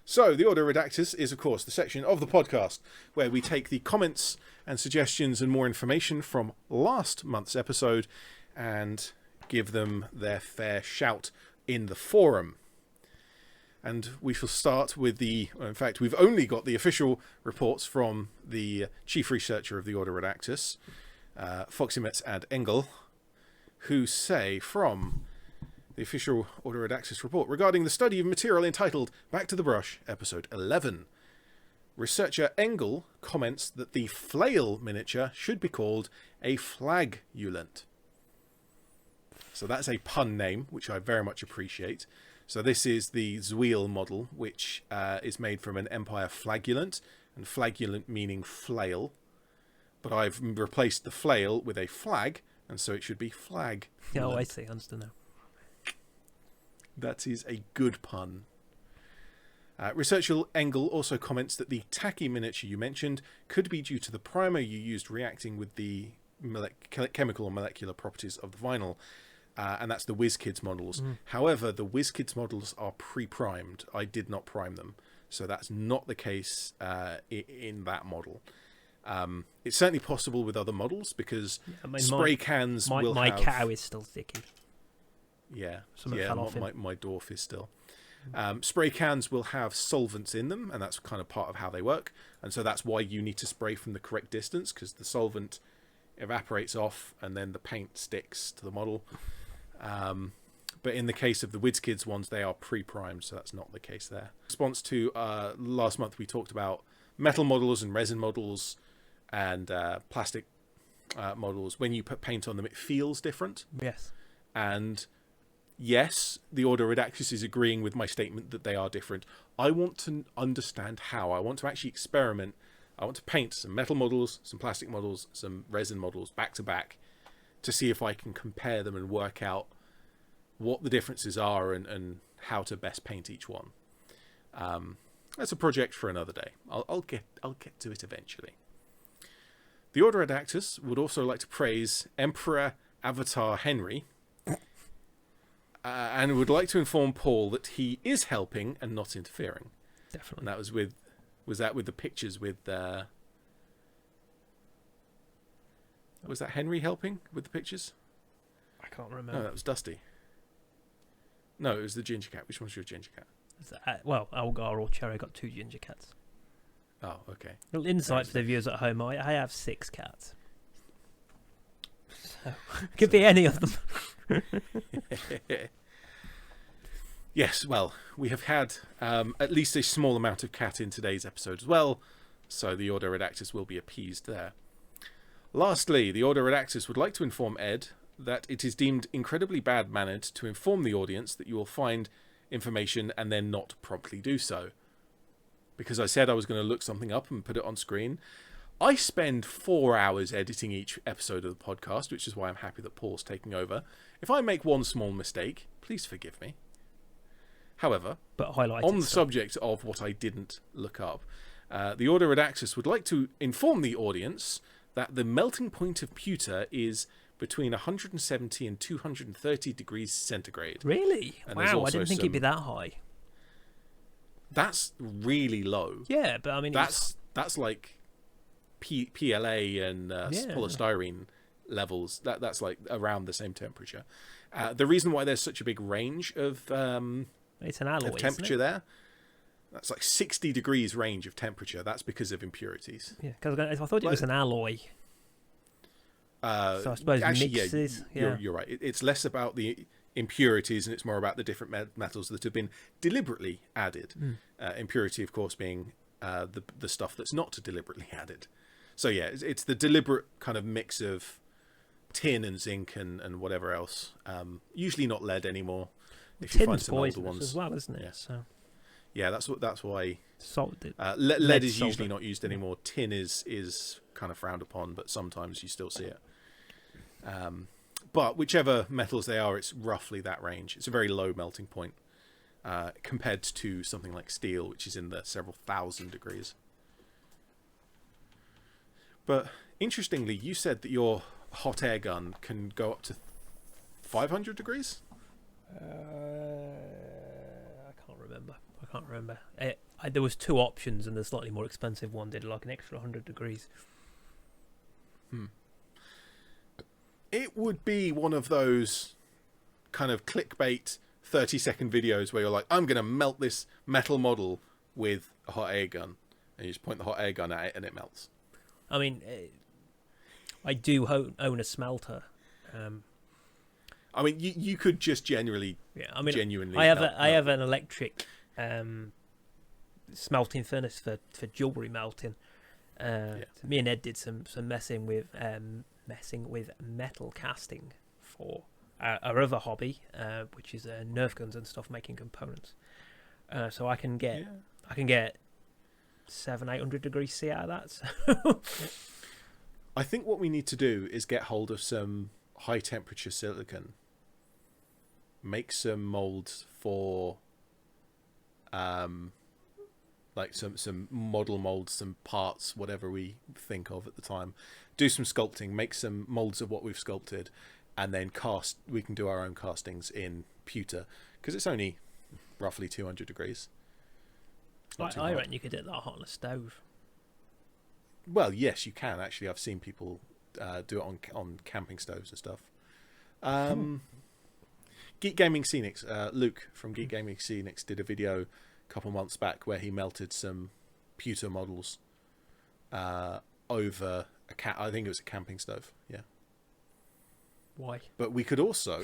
So the Ordo Redactus is, of course, the section of the podcast where we take the comments and suggestions and more information from last month's episode and give them their fair shout in the forum. And we shall start with in fact, we've only got the official reports from the chief researcher of the Ordo Redactus, Foxymetz and Engel, who say from the official Ordo Redactus report regarding the study of material entitled Back to the Brush, episode 11. Researcher Engel comments that the flail miniature should be called a flagulant. So that's a pun name, which I very much appreciate. So this is the Zweil model, which is made from an Empire flagulant, and flagulant meaning flail. But I've replaced the flail with a flag, and so it should be flag. Oh, I see. I understand now. That is a good pun. Researcher Engel also comments that the tacky miniature you mentioned could be due to the primer you used reacting with the chemical or molecular properties of the vinyl, and that's the WizKids models. However, the WizKids models are pre-primed. I did not prime them, so that's not the case in that model. It's certainly possible with other models because spray cans will have... My cow is still sticky. Yeah, Something fell off my dwarf is still... spray cans will have solvents in them, and that's kind of part of how they work, and so that's why you need to spray from the correct distance, because the solvent evaporates off and then the paint sticks to the model. But in the case of the WizKids ones, they are pre-primed, so that's not the case there. In response to last month, we talked about metal models and resin models and plastic models. When you put paint on them, it feels different. Yes. And yes, the Order Redactus is agreeing with my statement that they are different. I want to understand how. I want to actually experiment. I want to paint some metal models, some plastic models, some resin models back to back to see if I can compare them and work out what the differences are and how to best paint each one. That's a project for another day. I'll get to it eventually. The Order Redactus would also like to praise Emperor Avatar Henry, and would like to inform Paul that he is helping and not interfering. Definitely. And that was that with the pictures with was that Henry helping with the pictures? I can't remember. No, that was Dusty. No, it was the ginger cat. Which one's your ginger cat? Well, Algar or Cherry got 2 ginger cats. Oh, okay. Little insight for the viewers at home. I have 6 cats. So, could be any of them. Yes, well, we have had at least a small amount of cat in today's episode as well, so the Order Redactus will be appeased there. Lastly, the Order Redactus would like to inform Ed that it is deemed incredibly bad-mannered to inform the audience that you will find information and then not promptly do so. Because I said I was going to look something up and put it on screen. I spend 4 hours editing each episode of the podcast, which is why I'm happy that Paul's taking over. If I make one small mistake, please forgive me. However, on the subject of what I didn't look up, the Order Redactus would like to inform the audience that the melting point of pewter is between 170 and 230 degrees centigrade. Really? And wow, I didn't think it'd be that high. That's really low. Yeah, but I mean... That's like PLA and polystyrene levels. That's like around the same temperature. The reason why there's such a big range of... it's an alloy, of temperature there. That's like 60 degrees range of temperature. That's because of impurities. Yeah, because I thought it was an alloy. So I suppose actually, mixes. Yeah, you're right. It's less about the impurities and it's more about the different metals that have been deliberately added. Impurity, of course, being the stuff that's not deliberately added. So yeah, it's the deliberate kind of mix of tin and zinc and whatever else. Usually not lead anymore. If you find some older ones as well, isn't it? Yeah. So yeah, that's why salted. Lead is usually not used anymore. Tin is kind of frowned upon, but sometimes you still see it. But whichever metals they are, it's roughly that range. It's a very low melting point compared to something like steel, which is in the several thousand degrees. But interestingly, you said that your hot air gun can go up to 500 degrees? I can't remember. There was 2 options, and the slightly more expensive one did like an extra 100 degrees. It would be one of those kind of clickbait 30-second videos where you're like, I'm going to melt this metal model with a hot air gun. And you just point the hot air gun at it and it melts. I mean, I do own a smelter. I mean, you could just genuinely... I have an electric smelting furnace for jewellery melting. Me and Ed did some messing with metal casting for our other hobby, which is Nerf guns and stuff, making components. So I can get 700-800 degrees C out of that. So. I think what we need to do is get hold of some high temperature silicon, make some molds for like some model molds, some parts, whatever we think of at the time. Do some sculpting, make some molds of what we've sculpted, and then cast. We can do our own castings in pewter because it's only roughly 200 degrees. I reckon you could do that hot on a stove. Well, yes, you can actually. I've seen people do it on camping stoves and stuff. Geek Gaming Scenics, Luke from Geek Gaming Scenics did a video a couple months back where he melted some pewter models over I think it was a camping stove. Yeah. Why? But we could also,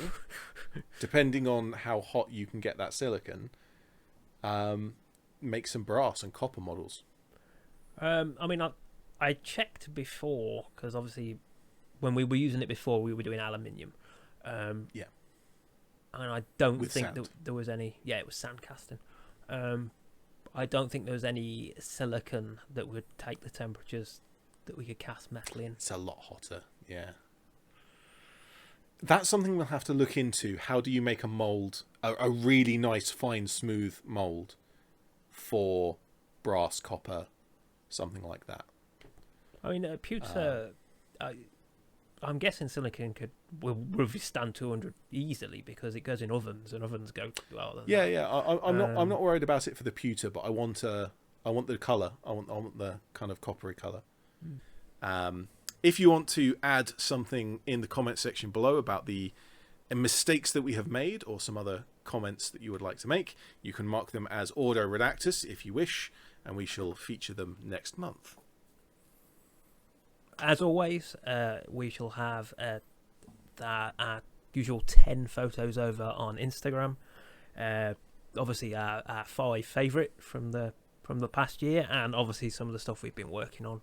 depending on how hot you can get that silicon, make some brass and copper models. I mean, I checked before because obviously when we were using it before, we were doing aluminium. Yeah. And I don't With think sand. there was any. Yeah, it was sand casting. I don't think there was any silicon that would take the temperatures that we could cast metal in. It's a lot hotter. Yeah. That's something we'll have to look into. How do you make a mold, a really nice, fine, smooth mold for brass, copper, something like that? I mean, pewter. I'm guessing silicon will withstand 200 easily because it goes in ovens and ovens go well. Yeah, yeah. I'm not worried about it for the pewter, but I want the color. I want the kind of coppery color. If you want to add something in the comment section below about the mistakes that we have made or some other comments that you would like to make, you can mark them as Ordo Redactus if you wish, and we shall feature them next month. As always, we shall have our usual 10 photos over on Instagram. Obviously, our 5 favourite from the past year, and obviously some of the stuff we've been working on.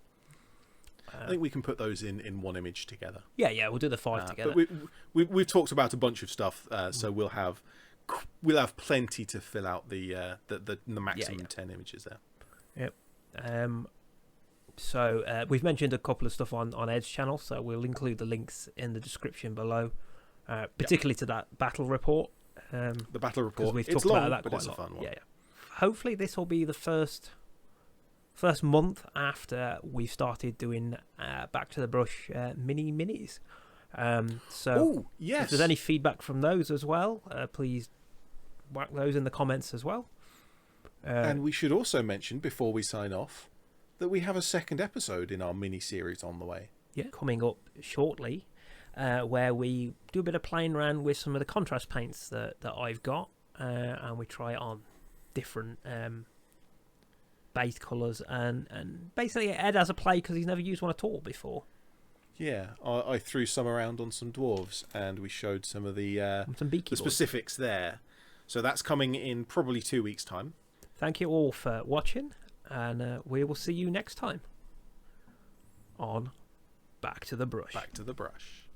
I think we can put those in one image together. Yeah, we'll do the 5 together. But we've talked about a bunch of stuff, so we'll have plenty to fill out the maximum 10 images there. Yep. So we've mentioned a couple of stuff on Ed's channel, so we'll include the links in the description below, particularly to that battle report. The battle report. We've it's talked long, about that but quite it's a a lot. fun one. Yeah. Hopefully, this will be the first month after we started doing Back to the Brush minis. So, yes. if there's any feedback from those as well, please whack those in the comments as well. And we should also mention before we sign off that we have a second episode in our mini series on the way. Yeah, coming up shortly, where we do a bit of playing around with some of the contrast paints that I've got, and we try it on different base colours, and basically Ed has a play because he's never used one at all before. Yeah, I threw some around on some dwarves, and we showed some of the specifics there. So that's coming in probably 2 weeks' time. Thank you all for watching, and we will see you next time on Back to the Brush. Back to the Brush.